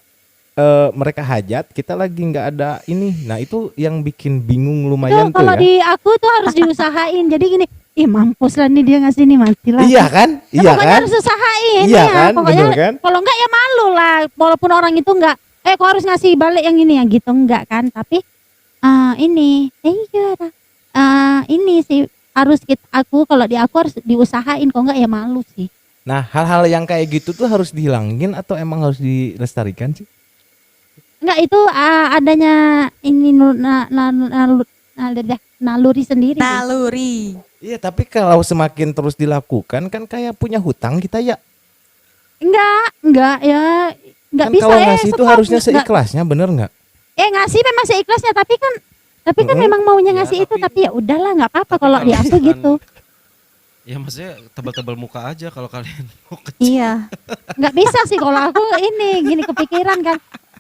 mereka hajat, kita lagi nggak ada ini. Nah itu yang bikin bingung Itu lumayan tuh kalau ya. di aku tuh harus diusahain. Jadi gini, mampus lah nih dia ngasih nih, mati lah. Iya kan? Ya, Iya pokoknya kan? harus usahain Iya ya. kan? Pokoknya Bener kan? kalau enggak ya malu lah. Walaupun orang itu enggak, kok harus ngasih balik yang ini ya gitu, enggak kan? Tapi ini, ini sih harus aku kalau di aku harus diusahain, kok enggak ya malu sih. Nah hal-hal yang kayak gitu tuh harus dihilangin atau emang harus dilestarikan sih? Enggak, itu adanya ini naluri sendiri. Naluri. Iya tapi kalau semakin terus dilakukan kan kayak punya hutang kita ya. Enggak ya. Enggak Kan bisa kalau ngasih itu stop. harusnya Enggak. seikhlasnya, bener nggak? Ngasih memang seikhlasnya, tapi kan memang maunya Ya, ngasih itu, tapi- tapi ya udahlah nggak apa-apa Tapi kalau di aku misalkan- gitu. Ya maksudnya tebal-tebal muka aja kalau kalian mau kecil. Iya. Nggak bisa sih kalau aku ini gini kepikiran kan.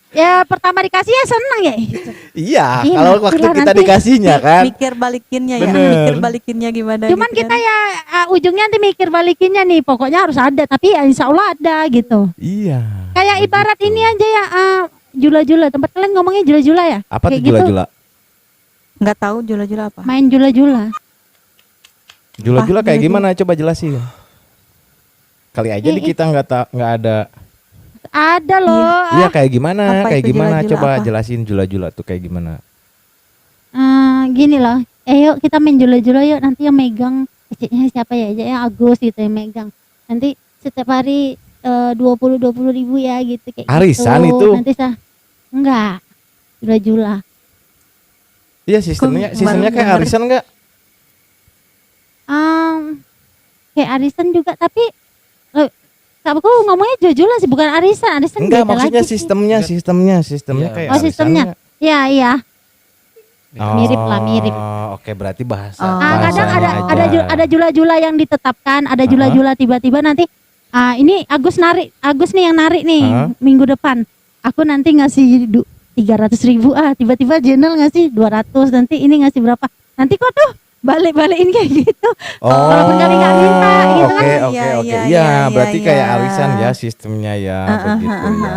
Ya pertama dikasih ya seneng ya. Iya, Iya, kalau nanti waktu lah, kita nanti. dikasihnya kan. Mikir balikinnya ya. Bener. Mikir balikinnya gimana Cuman gitu kita kan. ya ujungnya nanti mikir balikinnya nih, pokoknya harus ada, tapi ya insya Allah ada gitu. Iya. Kayak ibarat begitu. ini aja ya, jula-jula, tempat kalian ngomongnya jula-jula ya? Apa tuh Kayak gitu, jula-jula? Nggak tahu jula-jula apa. main jula-jula. Jula-jula kayak jula-jula. gimana? Coba jelasin. Kali aja di kita nggak ada. Ada loh. Iya kayak gimana? Apa Kayak itu gimana? jula-jula Coba apa? jelasin jula-jula tuh kayak gimana? Gini loh, yuk kita main jula-jula yuk, nanti yang megang kecilnya siapa ya, ya Agus gitu yang megang. Nanti setiap hari 20 ribu ya gitu kayak Arisan gitu. itu? Nanti enggak, jula-jula. Iya sistemnya Kok sistemnya baru kayak denger. arisan nggak? Kayak arisan juga tapi aku ngomongnya jujulan sih bukan arisan Enggak, beda maksudnya lagi sih. sistemnya Iya. kayak Oh sistemnya, iya iya. Mirip lah, mirip. Oke, berarti bahasa Oh. Kadang bahasanya ada aja. ada jula-jula yang ditetapkan, ada jula-jula tiba-tiba nanti ini Agus nih yang narik nih minggu depan. Aku nanti ngasih 300.000 tiba-tiba Jenel ngasih 200 nanti ini ngasih berapa? Nanti kok tuh balik-balikin kayak gitu. Walaupun kami nggak minta gitu kan. Oke, Iya, oke, oke. iya, Iya, iya, berarti iya. kayak arisan ya sistemnya ya begitu ya.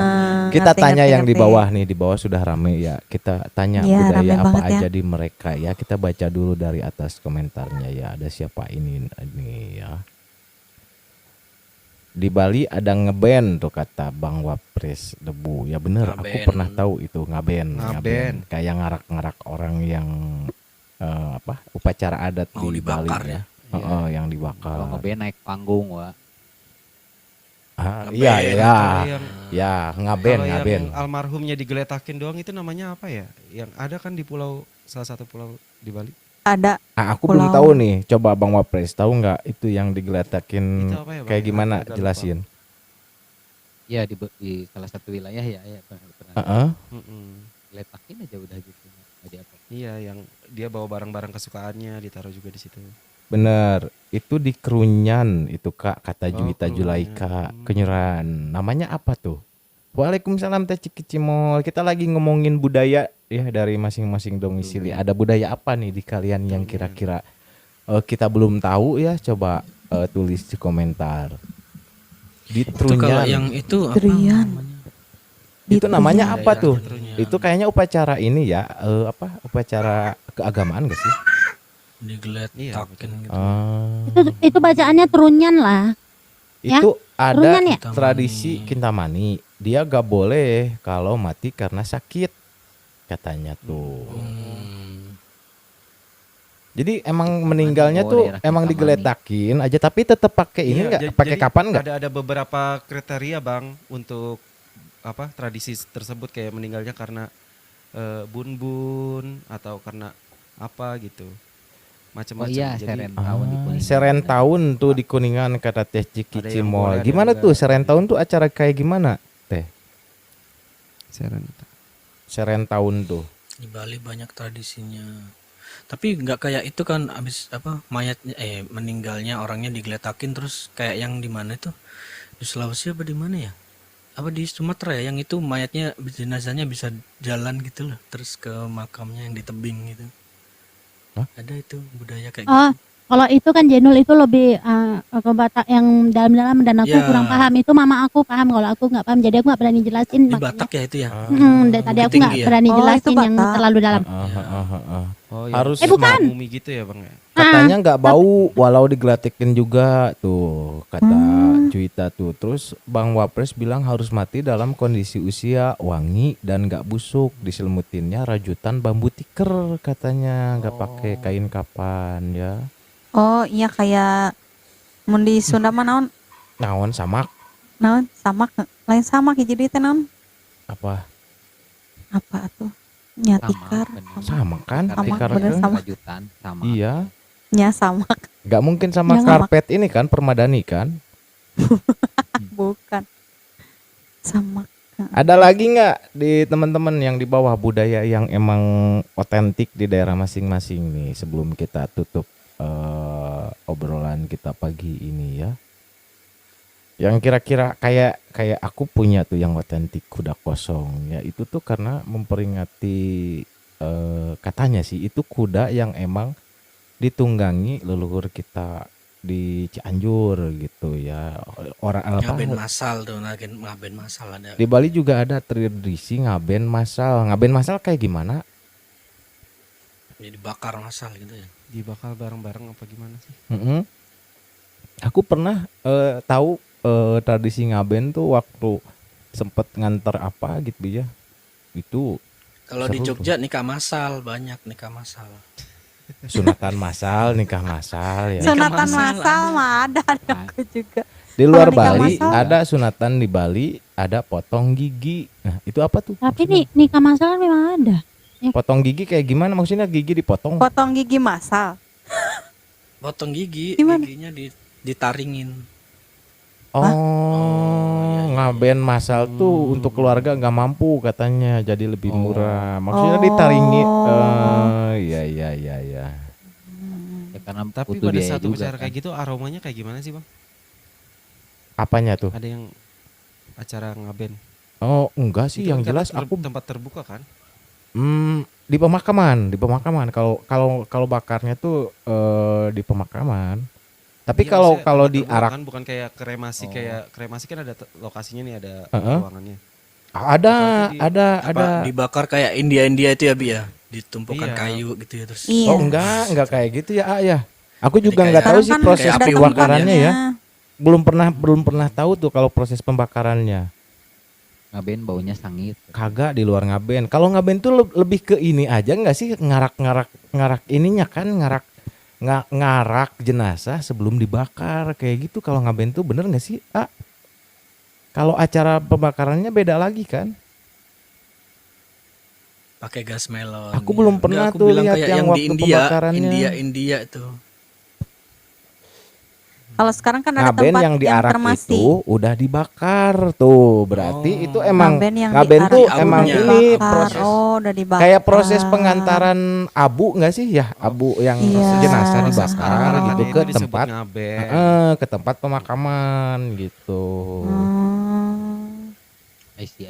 Kita Ngerti, tanya ngerti, yang di ngerti. bawah nih, di bawah sudah rame ya. Kita tanya Iya, budaya rame apa banget ya. aja di mereka ya. Kita baca dulu dari atas komentarnya ya. Ada siapa ini ya. Di Bali ada ngeband tuh kata Bang Wapres Debu. Ya bener, aku Ngaben. pernah tahu itu ngaben. Kayak ngarak-ngarak orang yang upacara adat Mau di Bali dibakar ya. ya. Yang Kalau dibakar. ngeband naik panggung, Wak. Iya, Ngaben. ya. Kalau yang Ya, ngaben, kalau ngaben. yang almarhumnya digeletakin doang itu namanya apa ya? Yang ada kan di pulau, salah satu pulau di Bali. Ada Aku Pulau. belum tahu nih. Coba Bang Wapres tahu nggak itu yang digeletakin Itu apa ya, Bang? kayak gimana? Agak lupa. Jelasin. Iya di salah satu wilayah ya pernah Heeh. letakin aja udah gitu. Nggak diapa. Iya, yang dia bawa barang-barang kesukaannya ditaruh juga di situ. Bener. Itu di Kerunyan itu Kak kata Oh, Juwita Kerunyan. Julaika, Kenyuran. Namanya apa tuh? Waalaikumsalam Teh Ciki Cimol. Kita lagi ngomongin budaya ya dari masing-masing domisili. Ada budaya apa nih di kalian yang kira-kira kita belum tahu ya? Coba tulis di komentar. Di Itu kalau Trunyan. yang itu apa Trunyan. namanya? Itu namanya Trunyan. apa tuh? Trunyan. Itu kayaknya upacara ini ya, upacara keagamaan gak sih? Digeletakin gitu. Itu bacaannya Trunyan lah. Ya, Itu ada Trunyan ya? tradisi Kintamani. Dia gak boleh kalau mati karena sakit katanya tuh. Jadi emang meninggalnya Oh, tuh daerah emang Kintamani. digeletakin aja, tapi tetap pakai ini Iya, nggak? jadi- Pakai jadi kapan nggak? Ada beberapa kriteria Bang untuk apa tradisi tersebut kayak meninggalnya karena bun-bun atau karena apa gitu. Oh Macam-macam. iya, Jadi seren tahun di Kuningan. Seren tahun tuh di Kuningan kata Teh Ciki Ada yang Cimol. boleh, ada Gimana yang tuh enggak. seren tahun tuh acara kayak gimana Teh? seren. Seren tahun tuh. Di Bali banyak tradisinya. Tapi nggak kayak itu kan abis apa mayatnya meninggalnya orangnya digeletakin terus kayak yang di mana itu di Sulawesi apa di mana ya? Apa di Sumatera ya yang itu mayatnya jenazahnya bisa jalan gitu loh terus ke makamnya yang di tebing gitu. Hah? Ada itu budaya kayak Oh, gitu. kalau itu kan Jenul itu lebih ke Batak yang dalam-dalam dan aku Ya. kurang paham. Itu mama aku paham, kalau aku nggak paham. Jadi aku nggak berani jelasin. Di makanya. Batak ya itu ya. Dari tadi aku Bukit nggak Tinggi ya? berani Oh, itu jelasin yang Batak. terlalu dalam. Oh, Harus bukan. mumi gitu ya Bang ya. Katanya nggak bau walau digeletakin juga tuh kata Juwita tuh. Terus Bang Wapres bilang harus mati dalam kondisi usia wangi dan nggak busuk, diselimutinnya rajutan bambu tiker katanya, nggak pakai kain kapan ya. Oh iya kayak mun di Sunda mah naon Naon samak samak lain samak ya jadi teh naon apa? apa tuh nyatikar bener. Sama kan? Sama, Tikar bener, kan? sama. Rajutan sama. Iya. nya samak Nggak mungkin sama Ya, sama. karpet ini kan permadani kan? bukan samak. Ada lagi nggak di teman-teman yang di bawah budaya yang emang otentik di daerah masing-masing nih sebelum kita tutup obrolan kita pagi ini ya? Yang kira-kira kayak aku punya tuh yang otentik kuda kosong ya, itu tuh karena memperingati katanya sih itu kuda yang emang ditunggangi leluhur kita di Cianjur gitu ya. Orang apa? Ngaben masal tuh, ngaben masal ada. Di Bali juga ada tradisi ngaben masal. Ngaben masal kayak gimana? Jadi bakar masal gitu ya. Dibakar bareng-bareng apa gimana sih? Mm-mm. Aku pernah tahu tradisi ngaben tuh waktu sempet nganter apa gitu ya. Itu Kalau di seru Jogja nikah masal banyak nikah masal. sunatan masal, nikah masal ya. Sunatan masal masal mah ada aku juga. Di luar Kalau nikah Bali masal? ada sunatan di Bali, ada potong gigi. Nah, itu apa tuh? Tapi maksudnya? nikah masal memang ada. Potong gigi kayak gimana? Maksudnya gigi dipotong? Potong gigi massal. Potong gigi, Gimana? giginya ditaringin. Oh, iya, iya. ngaben masal tuh untuk keluarga nggak mampu katanya, jadi lebih murah. Maksudnya Oh. ditaringi. Iya iya iya iya. Ya karena Tapi butuh pada biaya saat juga upacara kan. kayak gitu aromanya kayak gimana sih bang? Apanya tuh? Ada yang acara ngaben? Oh, enggak sih, Itu yang kan karena jelas aku tempat terbuka kan? di pemakaman, di pemakaman. Kalau bakarnya tuh di pemakaman. Tapi Iya, kalau maksudnya kalau tempat di terbuka arak kan bukan kayak kremasi, Oh. kayak kremasi kan ada lokasinya nih, ada Heeh. ruangannya. ada Kalau itu di- Apa ada. dibakar kayak India itu ya Bi ya? Ditumpukan Iya. kayu gitu ya terus. Iya. Oh, enggak kayak gitu ya, Ah, ya. Aku juga kayak- nggak tahu Sekarang sih kan proses kayak ada api pembakarannya ya. tempatnya. Belum pernah tahu tuh kalau proses pembakarannya. Ngaben baunya sangit. Kagak di luar ngaben. Kalau ngaben tuh lebih ke ini aja nggak sih, ngarak ininya kan, ngarak jenazah sebelum dibakar kayak gitu. Kalau ngaben tuh bener nggak sih? Ah, kalau acara pembakarannya beda lagi kan? Pakai gas melon. Aku belum pernah aku tuh bilang lihat kayak yang di waktu India, pembakarannya. India itu. Kalau sekarang kan ada Ngaben tempat yang diarak kremasi. itu udah dibakar tuh. Berarti itu emang Ngaben yang ngaben diarak tuh itu emang udah ini dibakar. proses Oh, udah dibakar. kayak proses pengantaran abu nggak sih ya, abu yang Iya. jenazah Proses dibakar penanganannya gitu itu ke disebut tempat ngaben. ke tempat pemakaman gitu. Hmm. I see.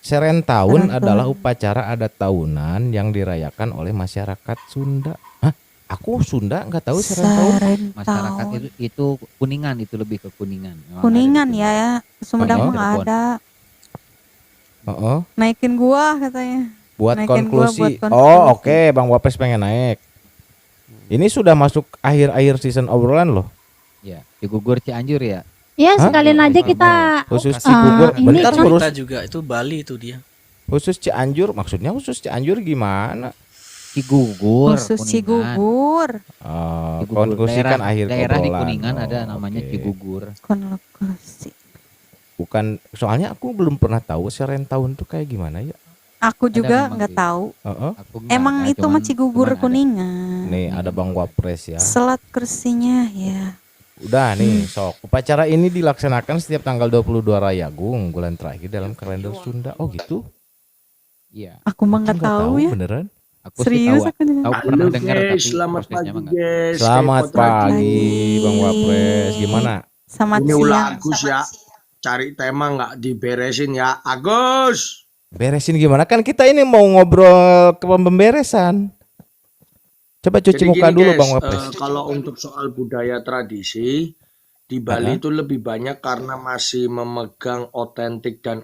Serentahun Serentahun. adalah upacara adat tahunan yang dirayakan oleh masyarakat Sunda. Hah? Aku Sunda nggak tahu serentahun. Masyarakat Serentahun. itu Kuningan, itu lebih ke Kuningan. Memang Kuningan ada di ya, Sumedang Oh. mah nggak Cirebon. ada. Heeh. Naikin gua katanya. Buat Naikin gua konklusi. buat konklusi. Oh, oke, Bang Wapres pengen naik. Ini sudah masuk akhir-akhir season obrolan loh. Ya, di Gugur Cianjur ya. Ya Hah? sekalian aja kita Khusus Kasih Cigugur. ini Bentar, kan- khusus, Kita juga itu Bali itu dia. khusus Cianjur. Maksudnya khusus Cianjur gimana? Cigugur, Khusus Kuningan. Cigugur. Cigugur. Konklusikan akhir daerah di obrolan. Kuningan ada Oh, namanya oke. Cigugur. Konklusi. Bukan, soalnya aku belum pernah tahu serentahun tuh kayak gimana ya. Aku juga memang nggak sih. tahu. Heeh. Aku nggak Emang ada, itu mah cuman Cigugur ada. Kuningan. Nih ada Bang Wapres ya. Selat kursinya ya. Udah nih, sok. Upacara ini dilaksanakan setiap tanggal 22 Rayagung, bulan terakhir dalam kalender Sunda. Oh gitu? Iya, Aku mah nggak Nggak tahu ya. beneran. aku Serius sih aku juga. tahu pernah Halo dengar guys, tapi selamat prosesnya pagi mah nggak. guys. Selamat Kayak Potradi. pagi Bang Wapres. Gimana? Selamat Ini ulah siang. Agus ya. Cari tema nggak diberesin ya, Agus. Beresin gimana? Kan kita ini mau ngobrol ke pemberesan. Coba cuci Jadi muka gini, dulu guys, Bang Wapres. kalau untuk soal budaya tradisi di Bali itu lebih banyak karena masih memegang otentik dan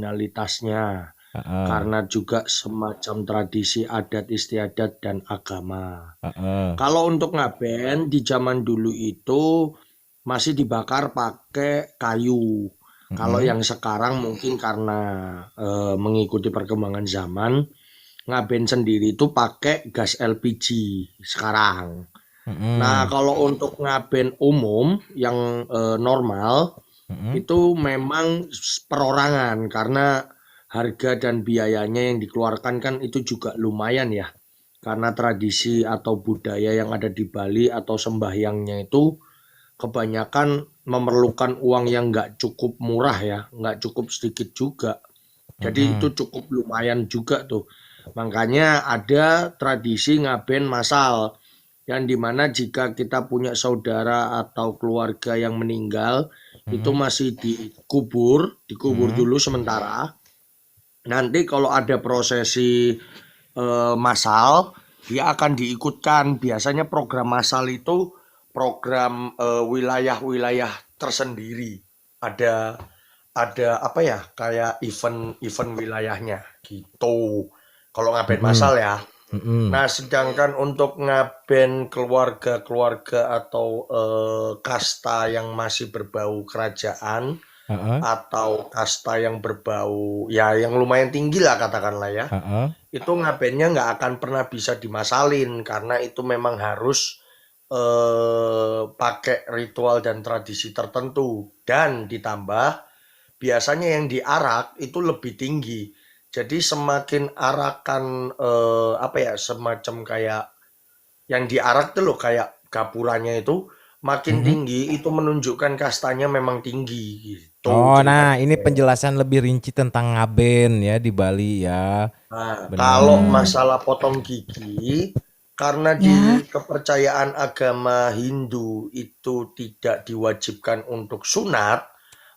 originalitasnya. Heeh, Karena juga semacam tradisi adat istiadat dan agama. heeh. Kalau untuk ngaben di zaman dulu itu masih dibakar pakai kayu. Kalau yang sekarang mungkin karena mengikuti perkembangan zaman, ngaben sendiri itu pakai gas LPG sekarang. Mm-mm. Nah, kalau untuk ngaben umum yang normal Mm-mm. itu memang perorangan karena harga dan biayanya yang dikeluarkan kan itu juga lumayan ya. Karena tradisi atau budaya yang ada di Bali atau sembahyangnya itu kebanyakan memerlukan uang yang nggak cukup murah ya, nggak cukup sedikit juga. Jadi itu cukup lumayan juga tuh. Makanya ada tradisi ngaben masal yang dimana jika kita punya saudara atau keluarga yang meninggal itu masih dikubur dulu sementara. Nanti kalau ada prosesi massal, dia akan diikutkan. Biasanya program massal itu program wilayah-wilayah tersendiri. Ada apa ya? Kayak event wilayahnya gitu. Kalau ngaben massal ya. Mm-mm. Nah, sedangkan untuk ngaben keluarga-keluarga atau kasta yang masih berbau kerajaan Heeh, atau kasta yang berbau ya yang lumayan tinggi lah katakanlah ya, heeh. itu ngabennya nggak akan pernah bisa dimasalin karena itu memang harus pakai ritual dan tradisi tertentu dan ditambah biasanya yang diarak itu lebih tinggi. Jadi semakin arakan apa ya, semacam kayak yang diarak tuh loh, kayak gapuranya itu makin Mhm. tinggi, itu menunjukkan kastanya memang tinggi gitu Oh, nah ceritanya. ini penjelasan lebih rinci tentang ngaben ya di Bali ya. Nah, kalau Benar. masalah potong gigi, karena Ya. di kepercayaan agama Hindu itu tidak diwajibkan untuk sunat,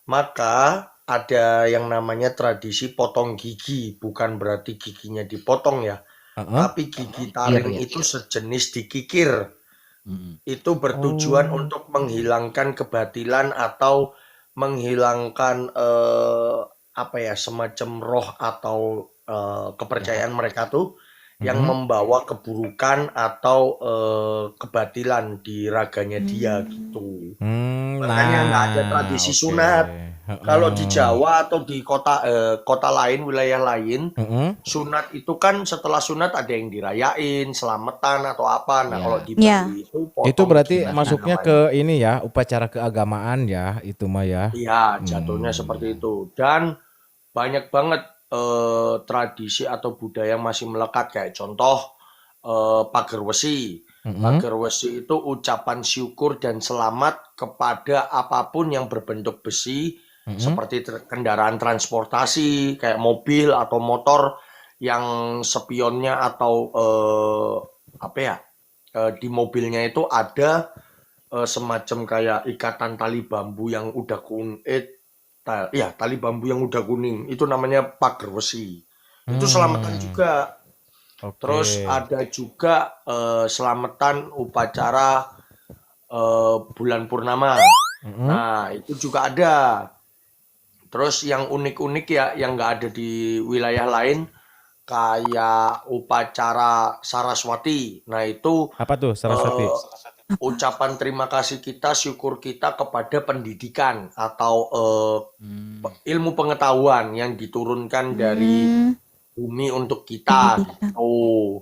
maka ada yang namanya tradisi potong gigi. Bukan berarti giginya dipotong ya, Heeh. tapi gigi Kikir taring ya. itu sejenis dikikir. Mm-mm. Itu bertujuan Oh. untuk menghilangkan kebatilan atau menghilangkan apa ya, semacam roh atau Jahat. kepercayaan mereka tuh yang Mhm. membawa keburukan atau kebatilan di raganya dia Hmm. gitu. Hmm, Makanya nggak ada nah, tradisi oke. sunat. Kalau di Heeh. Jawa atau di kota lain, wilayah lain, Heeh. sunat itu kan setelah sunat ada yang dirayain, selamatan atau apa. Nah, kalau Ya. di Ya. Bali itu Itu potong berarti gigi Sunatan. masuknya namanya. ke ini ya, upacara keagamaan ya, itu mah ya. Iya, jatuhnya seperti Hmm. itu. Dan banyak banget tradisi atau budaya yang masih melekat, kayak contoh pager wesi. Mhm. Pager wesi itu ucapan syukur dan selamat kepada apapun yang berbentuk besi, Mhm. seperti kendaraan transportasi kayak mobil atau motor yang spionnya atau apa ya, di mobilnya itu ada semacam kayak ikatan tali bambu yang udah ya, tali bambu yang udah kuning. Itu namanya pager wesi. Itu selamatan Hmm. juga. Terus Oke. ada juga selamatan upacara bulan purnama. Mhm. Nah, itu juga ada. Terus yang unik-unik ya, yang nggak ada di wilayah lain, kayak upacara Saraswati. Nah, itu Apa tuh Saraswati? ucapan terima kasih kita, syukur kita kepada pendidikan atau Hmm. ilmu pengetahuan yang diturunkan dari Hmm. bumi untuk kita Pendidikan. gitu.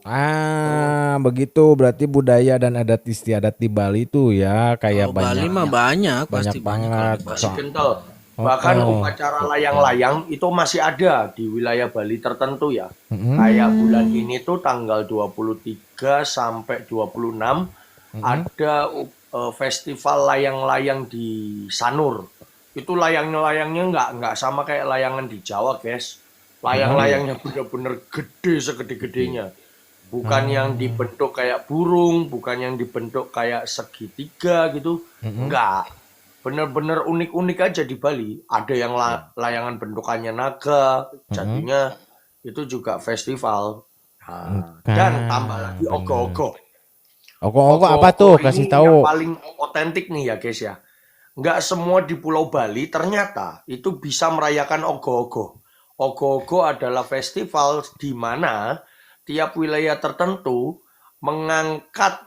Ah, begitu berarti budaya dan adat istiadat di Bali itu ya kayak Kalau Bali mah banyak, banyak pasti banyak kalau banget. di Bali. Masih kental. Oh, Bahkan oh. upacara layang-layang itu masih ada di wilayah Bali tertentu ya. Mhm. Kayak bulan ini tuh tanggal 23 sampai 26 Mhm. ada festival layang-layang di Sanur. Itu layangnya nggak sama kayak layangan di Jawa, guys. Layang-layangnya bener-bener gede segede-gedenya. Bukan yang dibentuk kayak burung, bukan yang dibentuk kayak segitiga gitu. Mhm. Enggak. Bener-bener unik-unik aja di Bali. Ada yang layangan bentukannya naga, jadinya itu juga festival. Nah, dan tambah lagi Bener. ogo-ogo. Ogo-ogo apa tuh? Ogo-ogo Kasih ini tahu. yang paling otentik nih ya guys ya. Nggak semua di Pulau Bali ternyata itu bisa merayakan ogo-ogo. Ogo-ogo adalah festival di mana tiap wilayah tertentu mengangkat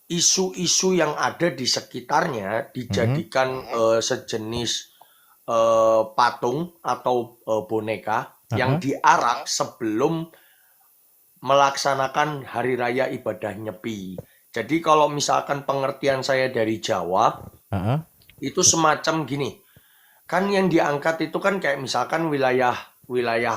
isu-isu yang ada di sekitarnya dijadikan sejenis patung atau boneka yang diarak sebelum melaksanakan hari raya ibadah Nyepi. Jadi kalau misalkan pengertian saya dari Jawa, Heeh. itu semacam gini. Kan yang diangkat itu kan kayak misalkan wilayah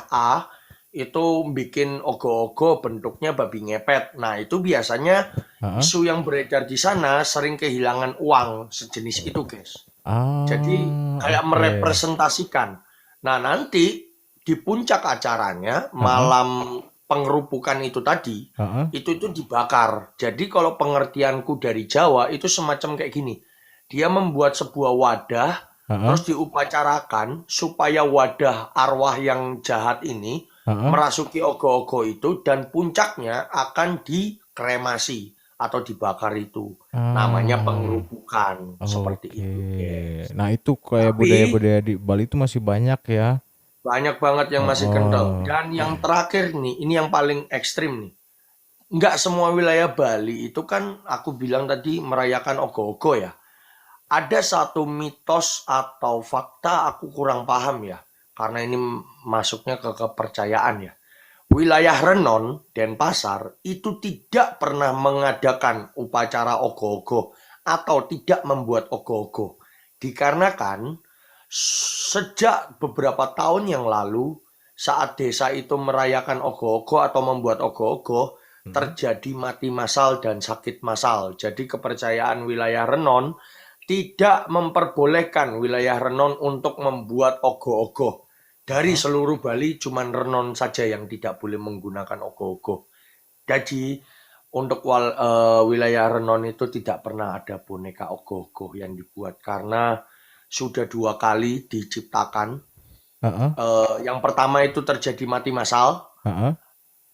A itu bikin ogo-ogo bentuknya babi ngepet. Nah, itu biasanya isu yang beredar di sana sering kehilangan uang sejenis itu, guys. Ah, Jadi kayak oke. merepresentasikan. Nah, nanti di puncak acaranya malam pengerupukan itu tadi, Heeh. itu dibakar. Jadi kalau pengertianku dari Jawa itu semacam kayak gini. Dia membuat sebuah wadah terus diupacarakan supaya wadah arwah yang jahat ini merasuki ogo-ogo itu dan puncaknya akan dikremasi atau dibakar itu. Namanya pengerupukan seperti itu, guys. Nah, itu kayak Tapi budaya-budaya di Bali itu masih banyak ya. banyak banget yang masih kental. Dan yang terakhir nih, ini yang paling ekstrim nih. Nggak semua wilayah Bali itu kan aku bilang tadi merayakan ogo-ogo ya. Ada satu mitos atau fakta aku kurang paham ya. Karena ini masuknya ke kepercayaan ya. Wilayah Renon, Denpasar itu tidak pernah mengadakan upacara ogo-ogo atau tidak membuat ogo-ogo. Dikarenakan sejak beberapa tahun yang lalu saat desa itu merayakan ogoh-ogoh atau membuat ogoh-ogoh, terjadi mati massal dan sakit massal. Jadi kepercayaan wilayah Renon tidak memperbolehkan wilayah Renon untuk membuat ogoh-ogoh. Dari seluruh Bali cuman Renon saja yang tidak boleh menggunakan ogoh-ogoh. Jadi untuk wilayah Renon itu tidak pernah ada boneka ogoh-ogoh yang dibuat karena sudah 2 kali diciptakan. Yang pertama itu terjadi mati massal.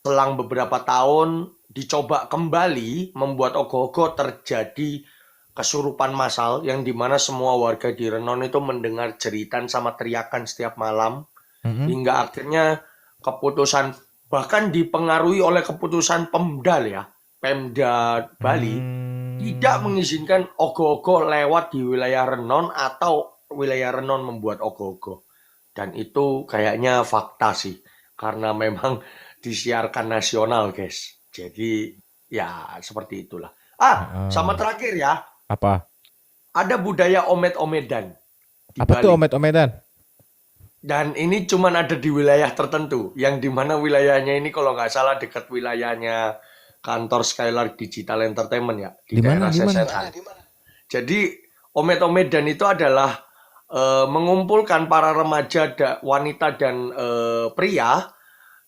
Selang beberapa tahun dicoba kembali membuat ogoh-ogoh, terjadi kesurupan massal yang dimana semua warga di Renon itu mendengar jeritan sama teriakan setiap malam. Hingga akhirnya keputusan, bahkan dipengaruhi oleh keputusan Pemda Bali, tidak mengizinkan ogoh-ogoh lewat di wilayah Renon atau wilayah Renon membuat ogoh-ogoh. Dan itu kayaknya fakta sih, karena memang disiarkan nasional guys. Jadi ya seperti itulah. Sama terakhir ya, Apa? ada budaya omet-omedan di Apa tuh Bali. omet-omedan? Dan ini cuman ada di wilayah tertentu, yang dimana wilayahnya ini kalau nggak salah dekat wilayahnya kantor Skylark Digital Entertainment ya, di Di mana, daerah di mana? Sesetan. Jadi omet-omedan itu adalah mengumpulkan para remaja, wanita dan pria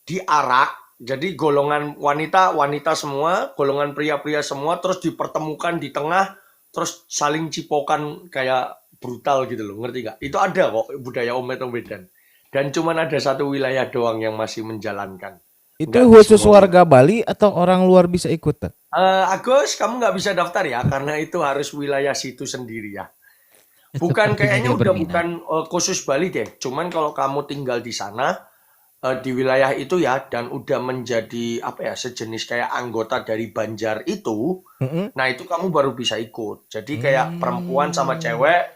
diarak. Jadi golongan wanita semua, golongan pria semua, terus dipertemukan di tengah, terus saling cipokan kayak brutal gitu loh, ngerti gak? Itu ada kok budaya omet-omedan. Dan cuman ada satu wilayah doang yang masih menjalankan. Itu Nggak di khusus semua warga Bali atau orang luar bisa ikutan? Agus, kamu nggak bisa daftar ya, karena itu harus wilayah situ sendiri ya. Bukan, kayaknya udah bukan khusus Bali deh. Cuman kalau kamu tinggal di sana, di wilayah itu ya, dan udah menjadi apa ya, sejenis kayak anggota dari Banjar itu, nah itu kamu baru bisa ikut. Jadi kayak perempuan sama cewek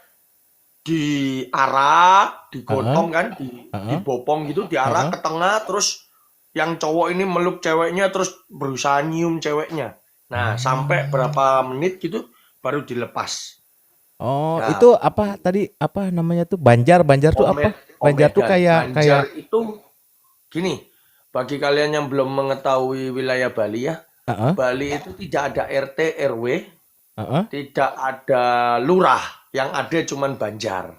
diarak, digotong kan, dibopong gitu, diarak ke tengah, terus yang cowok ini meluk ceweknya, terus berusaha nyium ceweknya. Nah, sampai berapa menit gitu baru dilepas. Oh, Ya. itu apa tadi, apa namanya tuh? Banjar tuh apa? Banjar tuh Omedan. kayak Banjar itu gini, bagi kalian yang belum mengetahui wilayah Bali ya, Bali itu tidak ada RT RW, tidak ada lurah, yang ada cuman Banjar.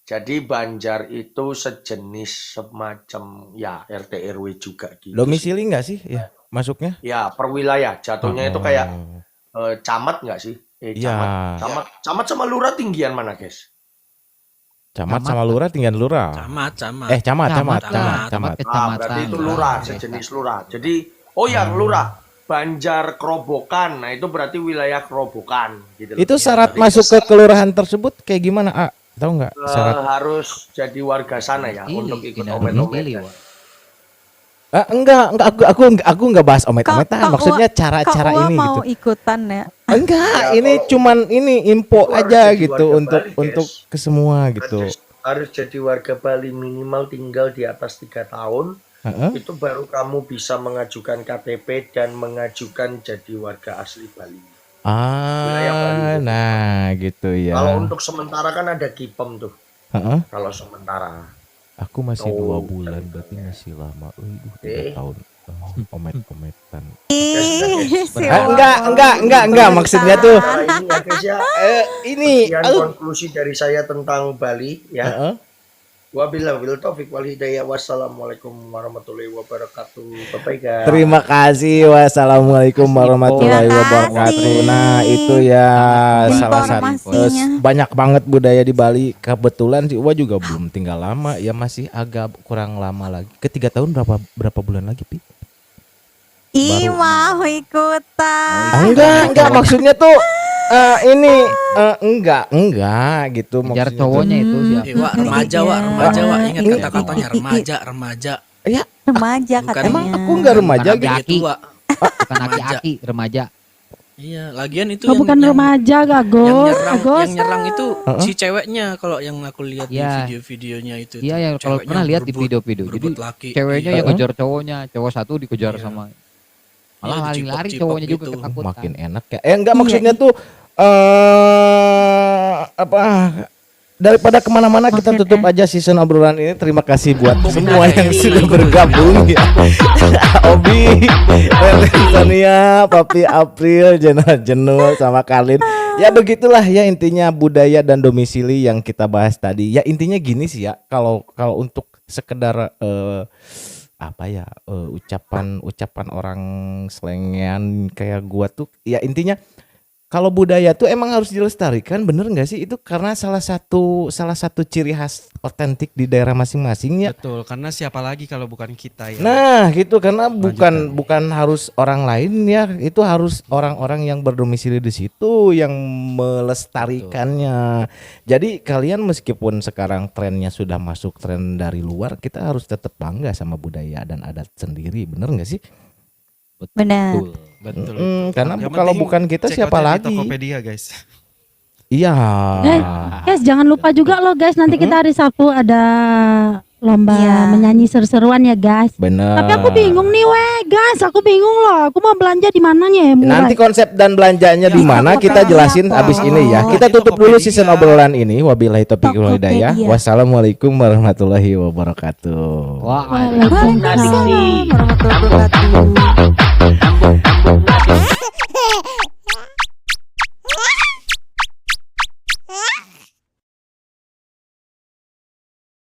Jadi Banjar itu sejenis semacam ya RT RW juga gitu. domisili nggak sih? Ya, masuknya? Ya, per wilayah jatuhnya itu kayak camat nggak sih? Iya. Camat sama lurah tinggian mana, guys? Camat sama lurah tinggal lurah. Camat. Camat. Berarti itu lurah, sejenis lurah. Jadi, lurah, Banjar Kerobokan. Nah, itu berarti wilayah Kerobokan gitu loh. Itu syarat masuk ke kelurahan tersebut kayak gimana, Tahu nggak syarat? Harus jadi warga sana ya untuk ikut omet-ometan. Enggak, aku enggak bahas omet-ometan. Maksudnya cara-cara Kak Ua ini mau gitu. ikutan ya? Enggak, Ya, ini kalau cuman ini info itu harus aja jadi gitu warga untuk Bali, guys. ke semua gitu. Harus jadi warga Bali, minimal tinggal di atas 3 tahun. Itu baru kamu bisa mengajukan KTP dan mengajukan jadi warga asli Bali. Wilayah Bali. Nah gitu ya. Kalau untuk sementara kan ada KIPEM tuh. Kalau sementara. Aku masih Oh, 2 bulan, berarti masih lama. 3 tahun. Omet-ometan. Si Enggak. Maksudnya tuh Nah, ini ya guys ya. ini. Sekian konklusi dari saya tentang Bali ya. Wabillahi taufiq wal hidayah. Wassalamualaikum warahmatullahi wabarakatuh. Bye guys. Terima kasih. Wassalamualaikum warahmatullahi Terima wabarakatuh. kasih. Nah, itu ya salah satu Informasinya. banyak banget budaya di Bali. Kebetulan si Uwa juga belum tinggal lama, ya masih agak kurang lama lagi. Ke 3 tahun berapa bulan lagi, Pi? Ih, mau ikutan. Enggak, maksudnya tuh enggak gitu Kejar maksudnya. cowoknya itu siapa? Wak, remaja, ingat kata-katanya remaja. Ya, Remaja Bukan. katanya. emang aku enggak remaja Bukan gitu. Aki. Wak. Bukan Remaja. aki-aki, remaja. Iya, lagian itu Oh, bukan remaja, yang Gagos. nyerang itu si ceweknya kalau yang aku lihat di Iya. video-videonya itu. Iya ya, kalau Ceweknya pernah lihat di berebut- video-video. Jadi berebut laki. ceweknya Iya. yang ngejar cowoknya, cowok satu dikejar Iya. sama. Iya, Malah lari-lari dicipok-cipok cowoknya juga gitu. ketakutan. Makin enak ya. Enggak, maksudnya Iya. tuh apa daripada kemana-mana kita Oke, tutup aja season obrolan ini. Terima kasih buat semua yang sudah bergabung ya. Obi, Sonia, Papi April, Jenul sama Kalin. Ya begitulah ya intinya budaya dan domisili yang kita bahas tadi. Ya intinya gini sih ya, kalau untuk sekedar ucapan orang slengean kayak gua tuh ya intinya kalau budaya tuh emang harus dilestarikan, bener nggak sih? Itu karena salah satu ciri khas otentik di daerah masing-masing ya. Betul, karena siapa lagi kalau bukan kita ya. Nah, gitu karena bukan harus orang lain ya, itu harus orang-orang yang berdomisili di situ yang melestarikannya. Jadi kalian meskipun sekarang trennya sudah masuk tren dari luar, kita harus tetap bangga sama budaya dan adat sendiri, bener nggak sih? Benar. Betul. Karena Yang kalau penting bukan kita cek siapa aja di lagi? Tokopedia guys. Iya. Guys, jangan lupa juga loh guys, nanti kita hari Sabtu ada lomba Iya. menyanyi seru-seruan ya guys. Bener. Tapi aku bingung nih guys, aku bingung loh. Aku mau belanja di mananya ya murah. Nanti konsep dan belanjanya di mana kita jelasin abis ini ya. Kita tutup dulu season obrolan ini. Wabillahi taufiq wal hidayah. Tokopedia. Wassalamualaikum warahmatullahi wabarakatuh. Waalaikumsalam warahmatullahi wabarakatuh.